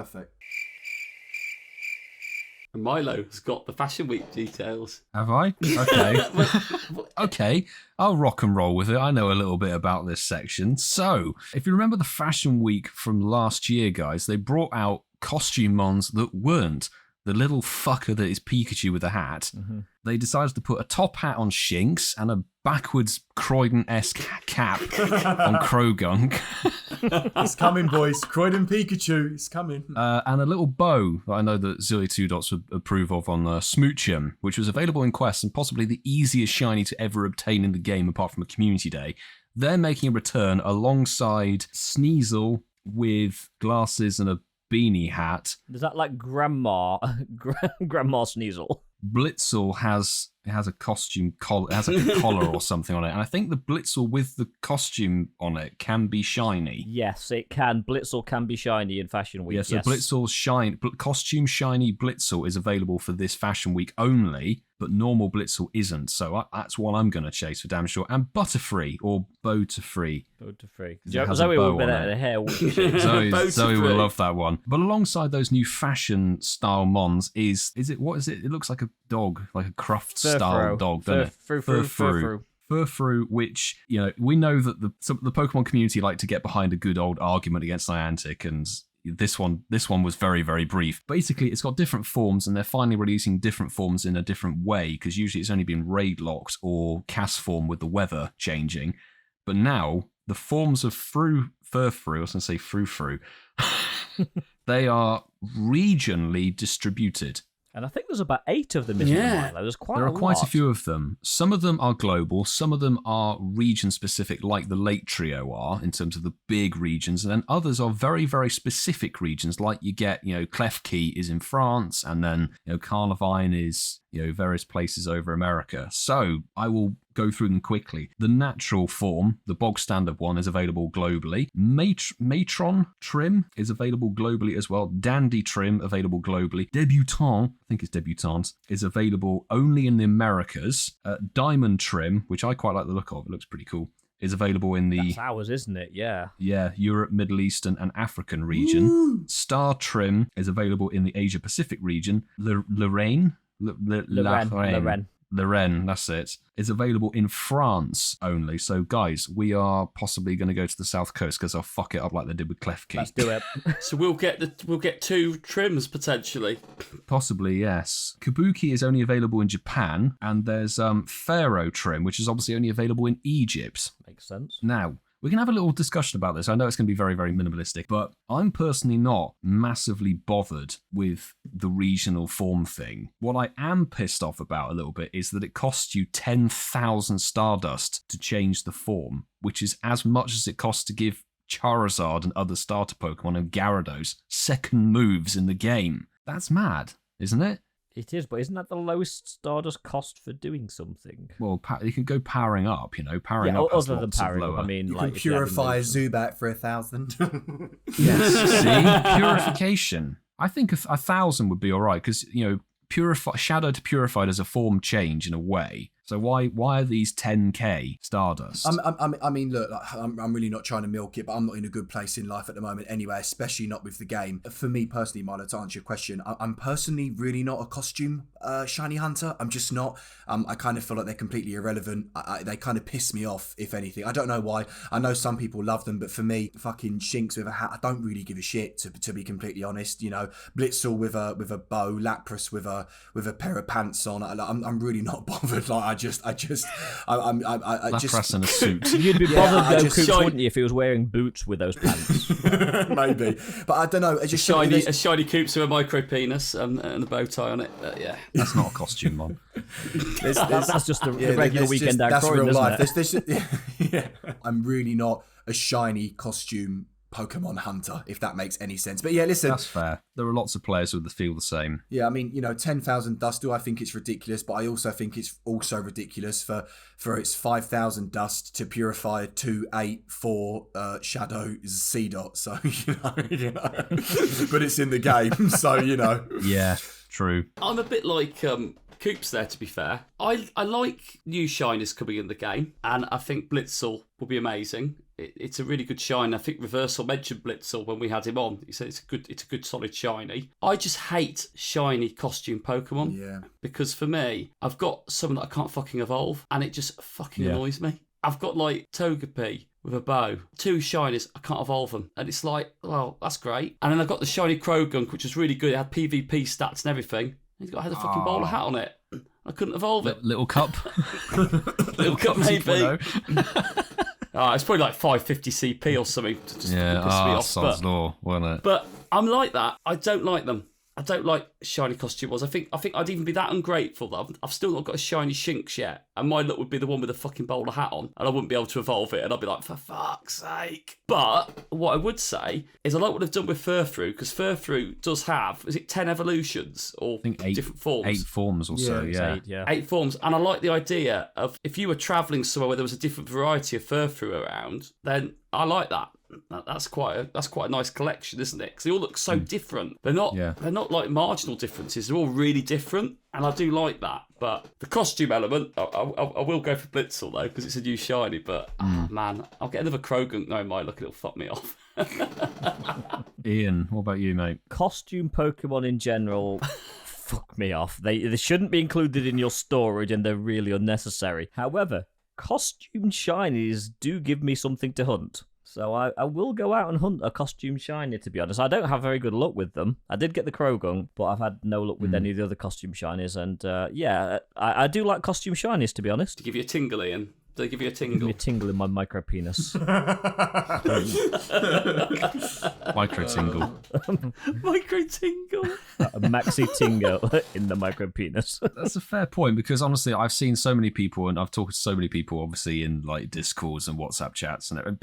And Milo's got the Fashion Week details. Have I? Okay. Okay, I'll rock and roll with it. I know a little bit about this section. So, if you remember the Fashion Week from last year, guys, they brought out costume mons that weren't. The little fucker that is Pikachu with a hat. Mm-hmm. They decided to put a top hat on Shinx and a backwards Croydon-esque cap on Krogunk. It's coming, boys. Croydon Pikachu, it's coming. And a little bow that I know that Zilly2Dots would approve of on Smoochum, which was available in Quest and possibly the easiest shiny to ever obtain in the game apart from a community day. They're making a return alongside Sneasel with glasses and a beanie hat. Is that like Grandma Sneasel? Blitzel has a costume collar, has a collar or something on it, and I think the Blitzel with the costume on it can be shiny. Yes, it can. Blitzel can be shiny in Fashion Week. Yeah, so yes. Blitzel's costume shiny Blitzel is available for this Fashion Week only, but normal Blitzel isn't. So that's what I'm going to chase for damn sure. And Butterfree or Bowterfree. Zoe will be there. Hair. Zoe will love that one. But alongside those new fashion style mons is it? What is it? It looks like a dog, like a Croft style dog, doesn't it? Furfrou, which, we know that the Pokemon community like to get behind a good old argument against Niantic, and this one was very, very brief. Basically, it's got different forms, and they're finally releasing different forms in a different way, because usually it's only been raid locked or cast form with the weather changing. But now, the forms of Furfrou, I was going to say Frou, they are regionally distributed. And I think there's about 8 of them in Milo. There's There are quite a few of them. Some of them are global, some of them are region specific, like the Lake Trio are, in terms of the big regions, and then others are very, very specific regions, like you get, Klefki is in France, and then, Carnivine is, various places over America. So I will go through them quickly. The natural form, the bog standard one, is available globally. Matron Trim is available globally as well. Dandy Trim, available globally. Debutant, I think it's Debutante, is available only in the Americas. Diamond Trim, which I quite like the look of, it looks pretty cool, is available in the... That's ours, isn't it? Yeah. Yeah, Europe, Middle Eastern and African region. Ooh. Star Trim is available in the Asia Pacific region. Lorraine, that's it, is available in France only. So, guys, we are possibly going to go to the South Coast because I'll fuck it up like they did with Klefki. Let's do it. So we'll get 2 trims potentially. Possibly, yes. Kabuki is only available in Japan, and there's Pharaoh Trim, which is obviously only available in Egypt. Makes sense. Now, We can have a little discussion about this. I know it's going to be very, very minimalistic, but I'm personally not massively bothered with the regional form thing. What I am pissed off about a little bit is that it costs you 10,000 Stardust to change the form, which is as much as it costs to give Charizard and other starter Pokemon and Gyarados second moves in the game. That's mad, isn't it? It is, but isn't that the lowest Stardust cost for doing something? Well, you can go powering up, powering up. Other than powering up, I mean, you like can purify a Zubat for 1,000. Yes, see? Purification. I think 1,000 would be all right, because, Shadow to Purified is a form change in a way. So why are these 10k Stardust? I mean, look, I'm really not trying to milk it, but I'm not in a good place in life at the moment anyway, especially not with the game. For me personally, Milo, to answer your question, I'm personally really not a costume shiny hunter. I'm just not. I kind of feel like they're completely irrelevant. They kind of piss me off, if anything. I don't know why. I know some people love them, but for me, fucking Shinx with a hat, I don't really give a shit, to be completely honest. Blitzel with a bow, Lapras with a pair of pants on. I'm really not bothered. Like, Lapras in a suit. You'd be bothered though, Coops, wouldn't you, if he was wearing boots with those pants? Maybe, but I don't know. It's just a shiny Coops with a micropenis and a bow tie on it. Yeah, that's not a costume, man. That's just the regular weekend. That's real life. Yeah. I'm really not a shiny costume Pokemon hunter, if that makes any sense. But yeah, listen. That's fair. There are lots of players who feel the same. Yeah, I mean, 10,000 dust, do I think it's ridiculous, but I also think it's also ridiculous for its 5,000 dust to purify 284 Shadow C-Dot. So, but it's in the game, so, Yeah, true. I'm a bit like Coops there, to be fair. I like new shinies coming in the game, and I think Blitzel will be amazing. It's a really good shine. I think Reversal mentioned Blitzel when we had him on. He said it's a good solid shiny. I just hate shiny costume Pokemon. Yeah. Because for me, I've got some that I can't fucking evolve, and it just fucking annoys me. I've got like Togepi with a bow, 2 shinies, I can't evolve them. And it's like, well, that's great. And then I've got the shiny Krogunk, which was really good. It had PvP stats and everything. It had a fucking bowler hat on it. I couldn't evolve it. Little cup. Little cup, maybe. It's probably like 550 CP or something to just piss me off. Sod's law, wasn't it? But I'm like that. I don't like them. I don't like shiny costume ones. I think I'd even be that ungrateful that I've still not got a shiny Shinx yet, and my look would be the one with a fucking bowler hat on, and I wouldn't be able to evolve it, and I'd be like, for fuck's sake. But what I would say is I like what they've done with Furfrou, because Furfrou does have, is it 10 evolutions or I think 8 different forms? 8 forms or so, yeah. 8 forms, and I like the idea of if you were travelling somewhere where there was a different variety of Furfrou around, then I like that. That's quite a nice collection, isn't it? Because they all look so different. They're not like marginal differences. They're all really different, and I do like that. But the costume element, I will go for Blitzel though, because it's a new shiny. But man, I'll get another Krogunk knowing my look, it'll fuck me off. Ian, what about you, mate? Costume Pokemon in general. Fuck me off. They shouldn't be included in your storage, and they're really unnecessary. However, costume shinies do give me something to hunt. So I will go out and hunt a costume shiny, to be honest. I don't have very good luck with them. I did get the Krogunk, but I've had no luck with any of the other costume shinies. And I do like costume shinies, to be honest. To give you a tingle, Ian. Do they give you a tingle? Give me a tingle in my micropenis. Micro tingle. Micro tingle. A maxi tingle in the micropenis. That's a fair point, because honestly, I've seen so many people, and I've talked to so many people, obviously, in like Discords and WhatsApp chats, and a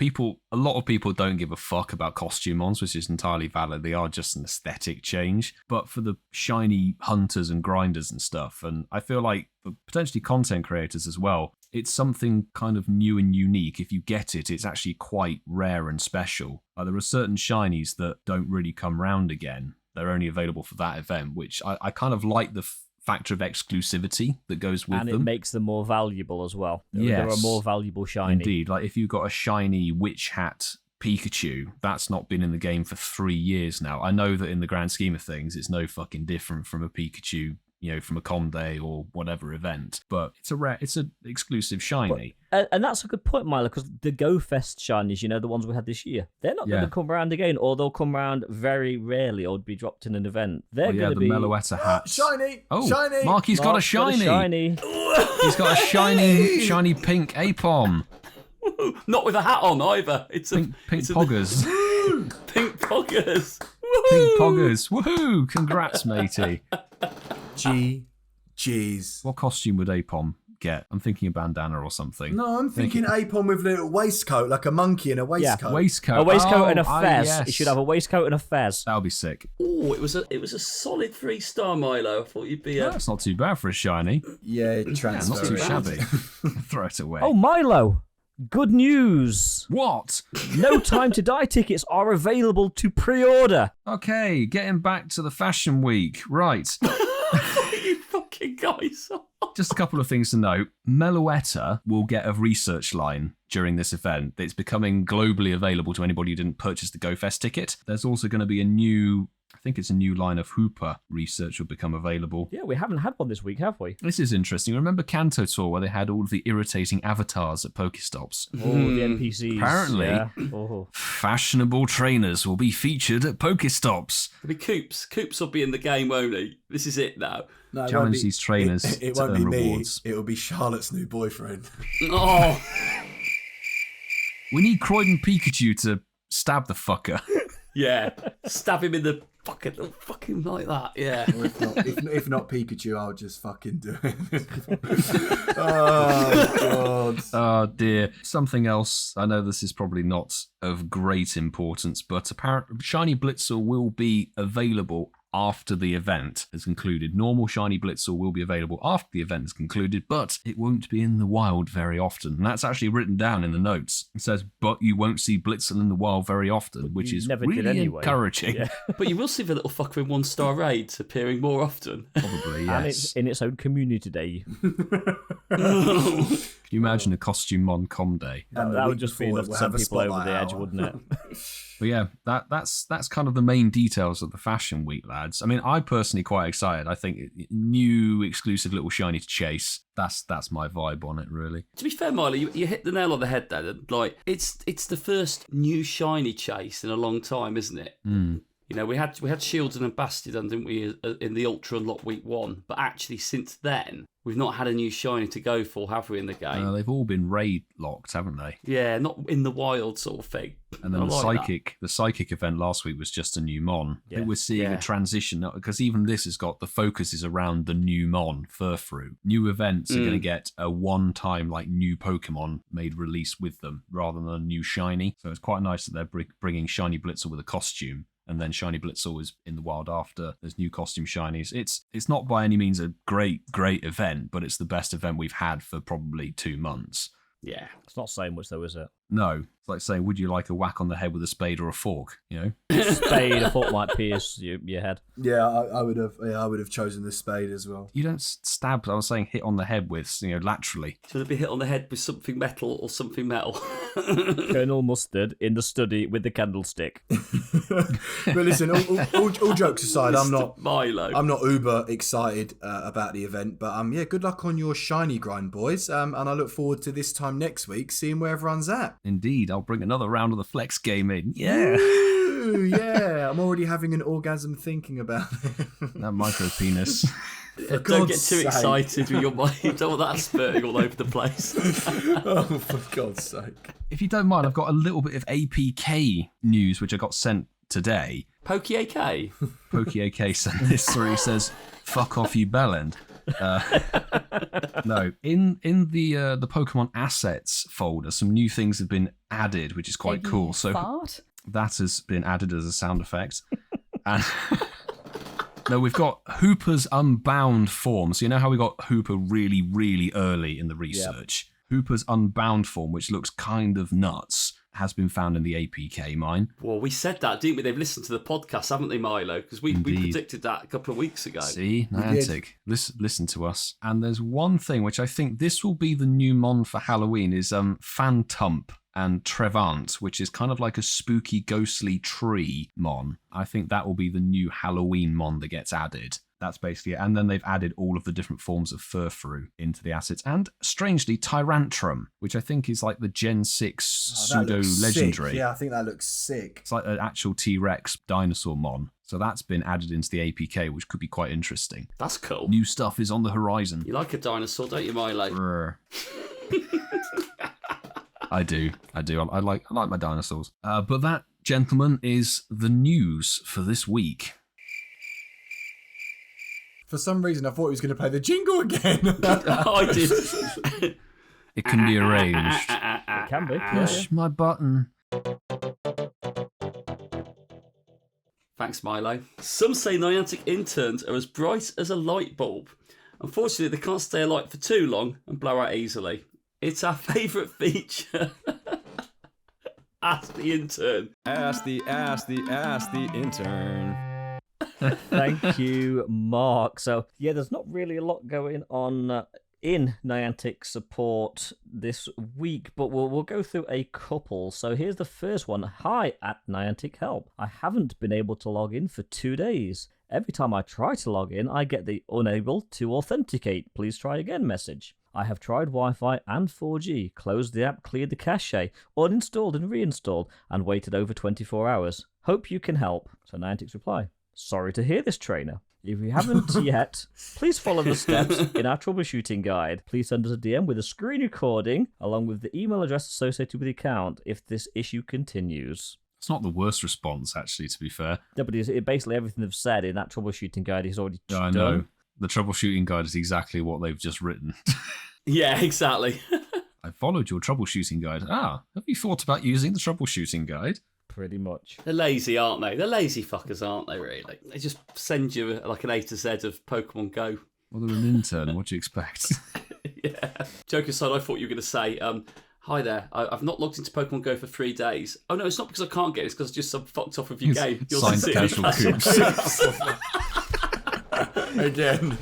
lot of people don't give a fuck about costume mons, which is entirely valid. They are just an aesthetic change. But for the shiny hunters and grinders and stuff, and I feel like for potentially content creators as well, it's something kind of new and unique. If you get it, it's actually quite rare and special. There are certain shinies that don't really come round again. They're only available for that event, which I kind of like the factor of exclusivity that goes with them. And it makes them more valuable as well. Yes. There are more valuable shiny. Indeed. Like if you've got a shiny Witch Hat Pikachu, that's not been in the game for 3 years now. I know that in the grand scheme of things, it's no fucking different from a Pikachu, from a Conde or whatever event, but it's an exclusive shiny. And that's a good point, Milo, because the Go Fest shinies, the ones we had this year, they're not going to come around again, or they'll come around very rarely or be dropped in an event. They're going to be... the Meloetta hats. Shiny! Oh, shiny! Marky's got a shiny! He's got a shiny pink Apom. Not with a hat on either. It's Pink poggers. Pink poggers. Pink poggers. Woohoo! Congrats, matey. Jeez. What costume would Apom get? I'm thinking a bandana or something. No, I'm thinking Apom with a little waistcoat, like a monkey in a waistcoat. Waistcoat. A waistcoat and a Oh, fez. yes. He should have a waistcoat and a fez. That would be sick. Oh, it was a solid 3-star, Milo. I thought you'd be a... That's not too bad for a shiny. Yeah, Yeah, transfer. not too it. shabby. Throw it away. Oh, Milo! Good news! What? No Time to Die tickets are available to pre-order. Okay, getting back to the fashion week. Right. You fucking guys. Just a couple of things to note. Meloetta will get a research line during this event. It's becoming globally available to anybody who didn't purchase the GoFest ticket. There's also going to be a new line of Hooper research will become available. Yeah, we haven't had one this week, have we? This is interesting. Remember Kanto Tour where they had all of the irritating avatars at Pokestops? Oh, the NPCs. Apparently. Yeah. Oh. Fashionable trainers will be featured at Pokestops. It'll be Coops. Coops will be in the game, won't he? This is it now. No, it Challenge won't be- these trainers It to won't be earn me. rewards. It will be Charlotte's new boyfriend. Oh, We need Croydon Pikachu to stab the fucker. yeah. Stab him in the fucking like that, yeah. Or if not Pikachu, I'll just fucking do it. Oh, God. Oh dear. Something else. I know this is probably not of great importance, but apparently Shiny Blitzel will be available after the event has concluded. Normal Shiny Blitzel will be available after the event has concluded, but it won't be in the wild very often. And that's actually written down in the notes. It says, but you won't see Blitzel in the wild very often, which You is never did really anyway. encouraging. Yeah. But you will see the little fucker in 1-star raids appearing more often. Probably, And yes. it's in its own community day. Can you imagine a costume on Com Day? And the That would week just be before, enough to we'll send have a people over spotlight the edge, hour. wouldn't it? But yeah, that's kind of the main details of the fashion week, lads. I mean, I'm personally quite excited. I think new exclusive little shiny to chase. That's my vibe on it, really. To be fair, Miley, you hit the nail on the head there. Like, it's the first new shiny chase in a long time, isn't it? Mm. You know, we had Shieldon and Bastiodon, didn't we, in the Ultra Unlock Week 1? But actually, since then, we've not had a new shiny to go for, have we, in the game? They've all been raid locked, haven't they? Yeah, not in the wild sort of thing. And then I like the psychic event last week was just a new mon. I think we're seeing Yeah. a transition because even this has got the focus is around the new mon Furfrou. New events are going to get a one-time like new Pokemon made release with them rather than a new shiny. So it's quite nice that they're bringing Shiny Blitzel with a costume. And then Shiny Blitzel is in the wild after. There's new costume shinies. It's not by any means a great event, but it's the best event we've had for probably 2 months. Yeah. It's not saying much though, is it? No, it's like saying, would you like a whack on the head with a spade or a fork? You know? Spade, I thought might pierce your head. Yeah, I would have chosen the spade as well. You don't stab. I was saying hit on the head with, laterally. Should it be hit on the head with something metal or something metal? Colonel Mustard in the study with the candlestick. But listen, all jokes aside, I'm not Milo. uber excited about the event, but yeah, good luck on your shiny grind, boys. And I look forward to this time next week, seeing where everyone's at. Indeed, I'll bring another round of the flex game in. Yeah. Ooh, yeah, I'm already having an orgasm thinking about it. That micro penis. Don't God's get too sake. excited with your mind. You don't want that spurting all over the place. Oh, for God's sake. If you don't mind, I've got a little bit of APK news, which I got sent today. Pokey AK? Pokey AK sent this through. He says, fuck off, you bellend. No, in the Pokemon assets folder, some new things have been added, which is quite cool. So Fart? that has been added as a sound effect. And no, we've got Hooper's Unbound form. So you know how we got Hooper really, really early in the research? Hooper's Unbound form, which looks kind of nuts, has been found in the APK mine. Well, we said that, didn't we? They've listened to the podcast, haven't they, Milo? Because we predicted that a couple of weeks ago. See, Niantic, listen to us. And there's one thing which I think this will be the new mon for Halloween is Phantump and Trevant, which is kind of like a spooky, ghostly tree mon. I think that will be the new Halloween mon that gets added. That's basically it. And then they've added all of the different forms of Furfrou into the assets. And strangely, Tyrantrum, which I think is like the Gen 6 pseudo-legendary. Yeah, I think that looks sick. It's like an actual T-Rex dinosaur mon. So that's been added into the APK, which could be quite interesting. That's cool. New stuff is on the horizon. You like a dinosaur, don't you, Milo? Brr. I do. I like my dinosaurs. But that, gentlemen, is the news for this week. For some reason, I thought he was going to play the jingle again. I did. It can be arranged. It can be. Push my button. Thanks, Milo. Some say Niantic interns are as bright as a light bulb. Unfortunately, they can't stay alight for too long and blow out easily. It's our favourite feature. Ask the Intern. Ask the Intern. Thank you, Mark. So, yeah, there's not really a lot going on in Niantic support this week, but we'll go through a couple. So here's the first one. Hi, at Niantic Help. I haven't been able to log in for 2 days. Every time I try to log in, I get the unable to authenticate. Please try again message. I have tried Wi-Fi and 4G, closed the app, cleared the cache, uninstalled and reinstalled, and waited over 24 hours. Hope you can help. So Niantic's reply. Sorry to hear this, trainer. If you haven't yet, please follow the steps in our troubleshooting guide. Please send us a DM with a screen recording along with the email address associated with the account if this issue continues. It's not the worst response, actually, to be fair. No, but basically everything they've said in that troubleshooting guide is already done. I know. The troubleshooting guide is exactly what they've just written. Yeah, exactly. I followed your troubleshooting guide. Have you thought about using the troubleshooting guide? Pretty much. They're lazy, aren't they? They're lazy fuckers, aren't they, really? They just send you like an A to Z of Pokemon Go. Well, they're an intern. What do you expect? Yeah. Joke aside, I thought you were going to say, hi there, I've not logged into Pokemon Go for 3 days. Oh, no, it's not because I can't get it. It's because I just fucked off with your game. You're Signed sincerely casual Coops. Again.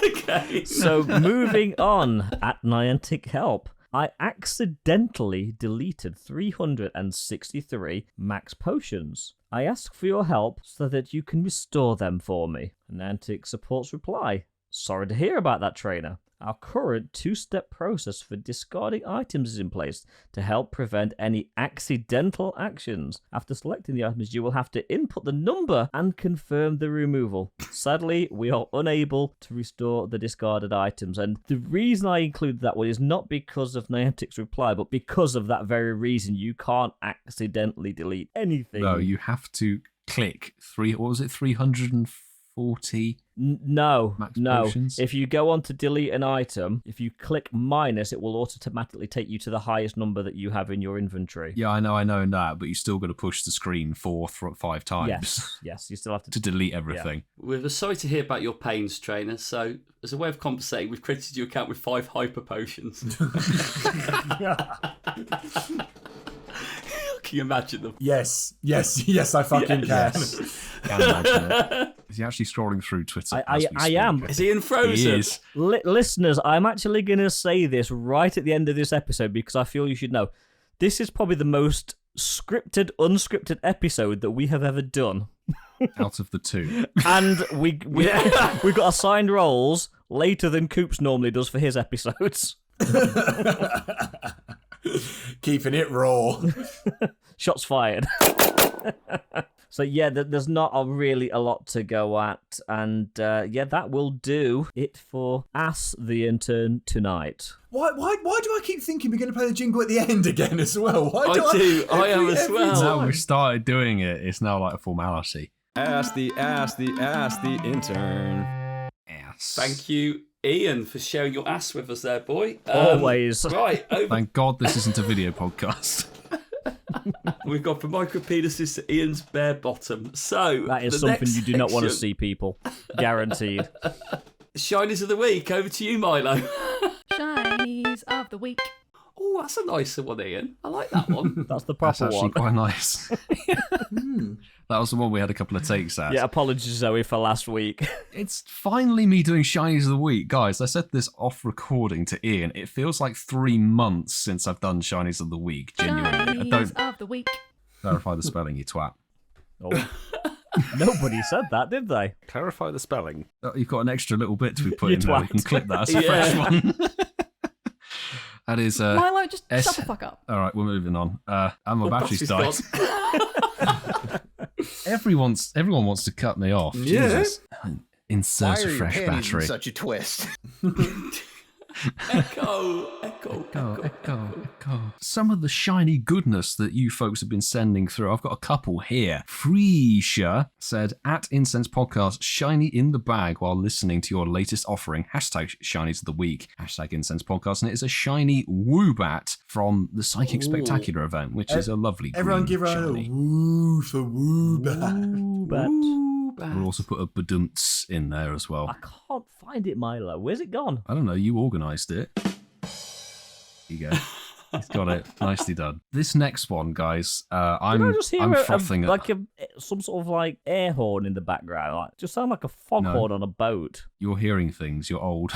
Okay. So moving on, at Niantic Help. I accidentally deleted 363 max potions. I ask for your help so that you can restore them for me. Niantic support's reply. Sorry to hear about that, trainer. Our current 2-step process for discarding items is in place to help prevent any accidental actions. After selecting the items, you will have to input the number and confirm the removal. Sadly, we are unable to restore the discarded items. And the reason I include that one is not because of Niantic's reply, but because of that very reason. You can't accidentally delete anything. No, you have to click 340? No. Potions? If you go on to delete an item, if you click minus, it will automatically take you to the highest number that you have in your inventory. Yeah, I know that, but you still got to push the screen 4 or 5 times. Yes, you still have to delete everything. We're sorry to hear about your pains, trainer. So, as a way of compensating, we've credited your account with 5 hyper potions. Can you imagine them? Yes, I fucking can. Yes. Can imagine it. Is he actually scrolling through Twitter? I am. Is he in Frozen? He is. Listeners, I'm actually going to say this right at the end of this episode because I feel you should know. This is probably the most scripted, unscripted episode that we have ever done. Out of the 2. And we got assigned roles later than Coops normally does for his episodes. Keeping it raw. Shots fired. So yeah, there's not really a lot to go at, and that will do it for Ask the Intern tonight. Why do I keep thinking we're going to play the jingle at the end again as well? I am as well. Now we've started doing it, it's now like a formality. Ask the Intern. Yes. Thank you, Ian, for sharing your ass with us there, boy. Always. Right. Thank God this isn't a video podcast. We've gone from Micropenises to Ian's bare bottom. So that is the something next you do not want to section- see, people. Guaranteed. Shinies of the week. Over to you, Milo. Shinies of the week. Oh, that's a nicer one, Ian. I like that one. That's the That's proper actually one. quite nice. That was the one we had a couple of takes at. Yeah, apologies, Zoe, for last week. It's finally me doing Shinies of the Week. Guys, I said this off recording to Ian. It feels like 3 months since I've done Shinies of the Week, genuinely. I Shinies don't of the week. clarify the spelling, you twat. Oh. Nobody said that, did they? Clarify the spelling. Oh, you've got an extra little bit to be put You in there. You twat. can clip that as a Yeah. fresh one. That is... Milo, just shut the fuck up. All right, we're moving on. And my battery's died. gone. Everyone wants to cut me off. Yeah. Jesus. Insert a fresh battery. such a twist? Echo. Some of the shiny goodness that you folks have been sending through. I've got a couple here. Freesha said, at Incensed Podcast, shiny in the bag while listening to your latest offering. Hashtag Shinies of the Week. Hashtag Incensed Podcast. And it is a shiny Woobat from the Psychic Spectacular event, which is a lovely Everyone give her shiny. a woo for Woobat. We'll also put a badunts in there as well. I can't find it, Milo. Where's it gone? I don't know, you organised it. Here you go. He's got it. Nicely done. This next one, guys, I'm frothing at... like some sort of like air horn in the background. Like, just sound like a foghorn on a boat. You're hearing things. You're old.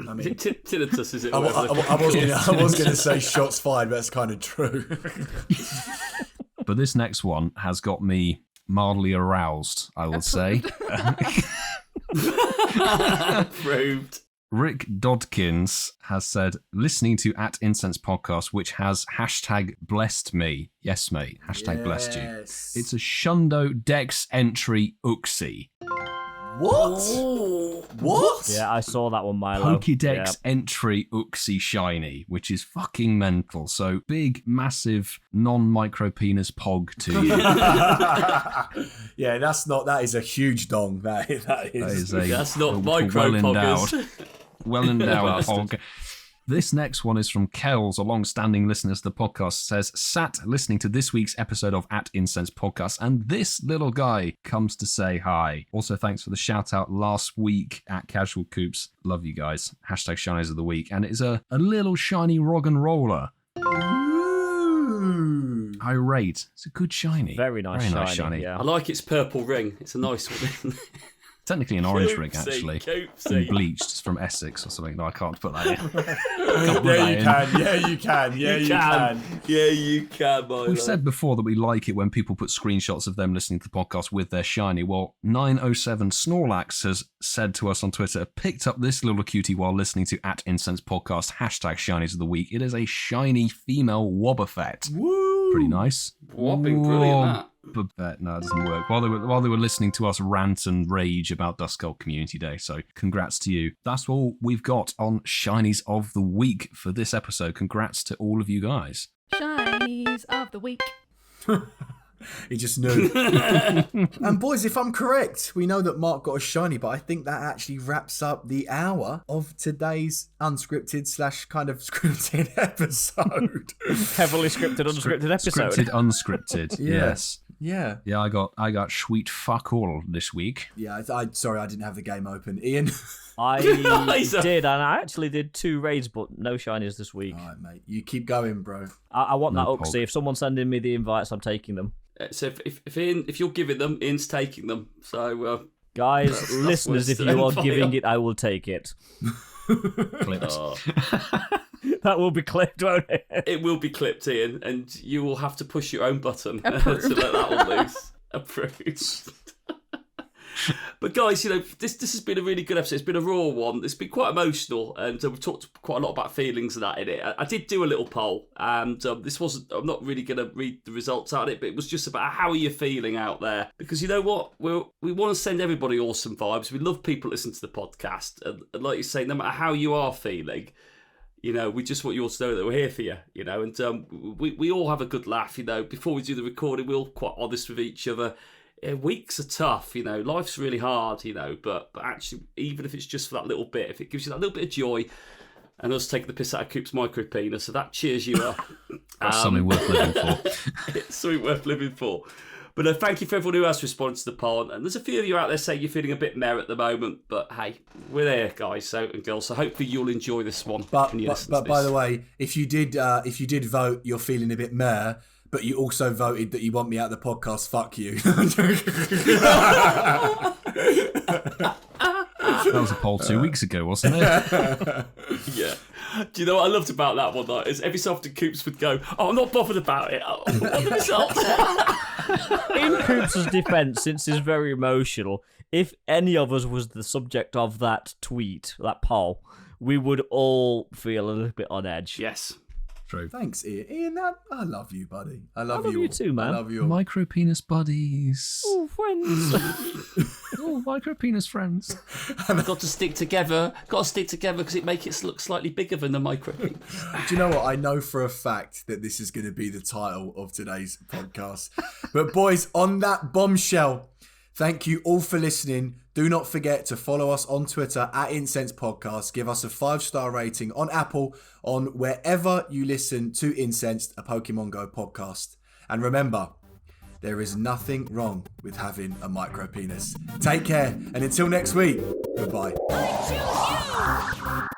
I mean, tinnitus, is it? I was going to say shots fired, but that's kind of true. But this next one has got me mildly aroused, I would say. Proved. Rick Dodkins has said, listening to at Incensed Podcast, which has hashtag blessed me. Yes, mate. Hashtag blessed you. It's a Shundo Dex entry Uxie. What? Oh. What? Yeah, I saw that one, Milo. Pokédex entry Uxie shiny, which is fucking mental. So big, massive, non-micropenis pog to you. Yeah, that is a huge dong. That is That's not micro poggers. Well endowed pog. This next one is from Kells, a long-standing listener to the podcast, says, sat listening to this week's episode of At Incensed Podcast, and this little guy comes to say hi. Also, thanks for the shout-out last week at Casual Coops. Love you guys. Hashtag Shinies of the Week. And it is a little shiny rog and roller. Ooh. Irate. It's a good shiny. Very nice shiny. Yeah. I like its purple ring. It's a nice one. Technically an orange ring, actually. And bleached. It's from Essex or something. No, I can't put that in. Yeah, you can. Yeah, you can, Milo. We've said before that we like it when people put screenshots of them listening to the podcast with their shiny. Well, 907 Snorlax has said to us on Twitter, picked up this little cutie while listening to at Incensed Podcast, hashtag Shinies of the Week. It is a shiny female Wobbuffet. Woo! Pretty nice. Whopping brilliant, that. But no, it doesn't work. While they were listening to us rant and rage about Duskull Community Day, so congrats to you. That's all we've got on Shinies of the Week for this episode. Congrats to all of you guys. Shinies of the Week. He just knew. And boys, if I'm correct, we know that Mark got a shiny, but I think that actually wraps up the hour of today's unscripted / kind of scripted episode. Heavily scripted, unscripted episode. Scripted, unscripted. Yes. Yeah. Yeah, I got sweet fuck all this week. Yeah, sorry, I didn't have the game open. Ian? I did, and I actually did 2 raids, but no shinies this week. All right, mate. You keep going, bro. I want No that Uxie. If someone's sending me the invites, I'm taking them. So if you're giving them, Ian's taking them. So guys, listeners, if you are giving it, I will take it. Clipped. That will be clipped, won't it? It will be clipped, Ian, and you will have to push your own button to Approved. let that one loose. Approved. But guys, this has been a really good episode. It's been a raw one. It's been quite emotional, and we've talked quite a lot about feelings and that in it. I did do a little poll, and this wasn't. I'm not really going to read the results out of it, but it was just about how are you feeling out there? Because you know what, we want to send everybody awesome vibes. We love people listening to the podcast, and like you say, no matter how you are feeling, we just want you all to know that we're here for you, and we all have a good laugh, before we do the recording, we're all quite honest with each other. Weeks are tough, life's really hard, but actually, even if it's just for that little bit, if it gives you that little bit of joy, and us taking the piss out of Coop's micropenis, so that cheers you up. That's something worth living for. It's something worth living for. But thank you for everyone who has responded to the poll. And there's a few of you out there saying you're feeling a bit meh at the moment. But hey, we're there, guys and girls. So hopefully you'll enjoy this one. But by the way, if you did vote, you're feeling a bit meh, but you also voted that you want me out of the podcast, fuck you. That was a poll 2 weeks ago, wasn't it? Yeah. Do you know what I loved about that one, though? Is every so often Coops would go, oh, I'm not bothered about it. What are the results? In Coops' defence, since he's very emotional, if any of us was the subject of that tweet, that poll, we would all feel a little bit on edge. Yes. True. Thanks, Ian. Ian, I love you, buddy. I love you too, man. I love you all. Micropenis buddies. Oh, friends. Oh, micropenis friends. Got to stick together. Got to stick together because it makes it look slightly bigger than the micropenis. Do you know what? I know for a fact that this is going to be the title of today's podcast. But boys, on that bombshell, thank you all for listening. Do not forget to follow us on Twitter at Incensed Podcast. Give us a 5-star rating on Apple, on wherever you listen to Incensed, a Pokemon Go podcast. And remember, there is nothing wrong with having a micropenis. Take care, and until next week, goodbye. I choose you!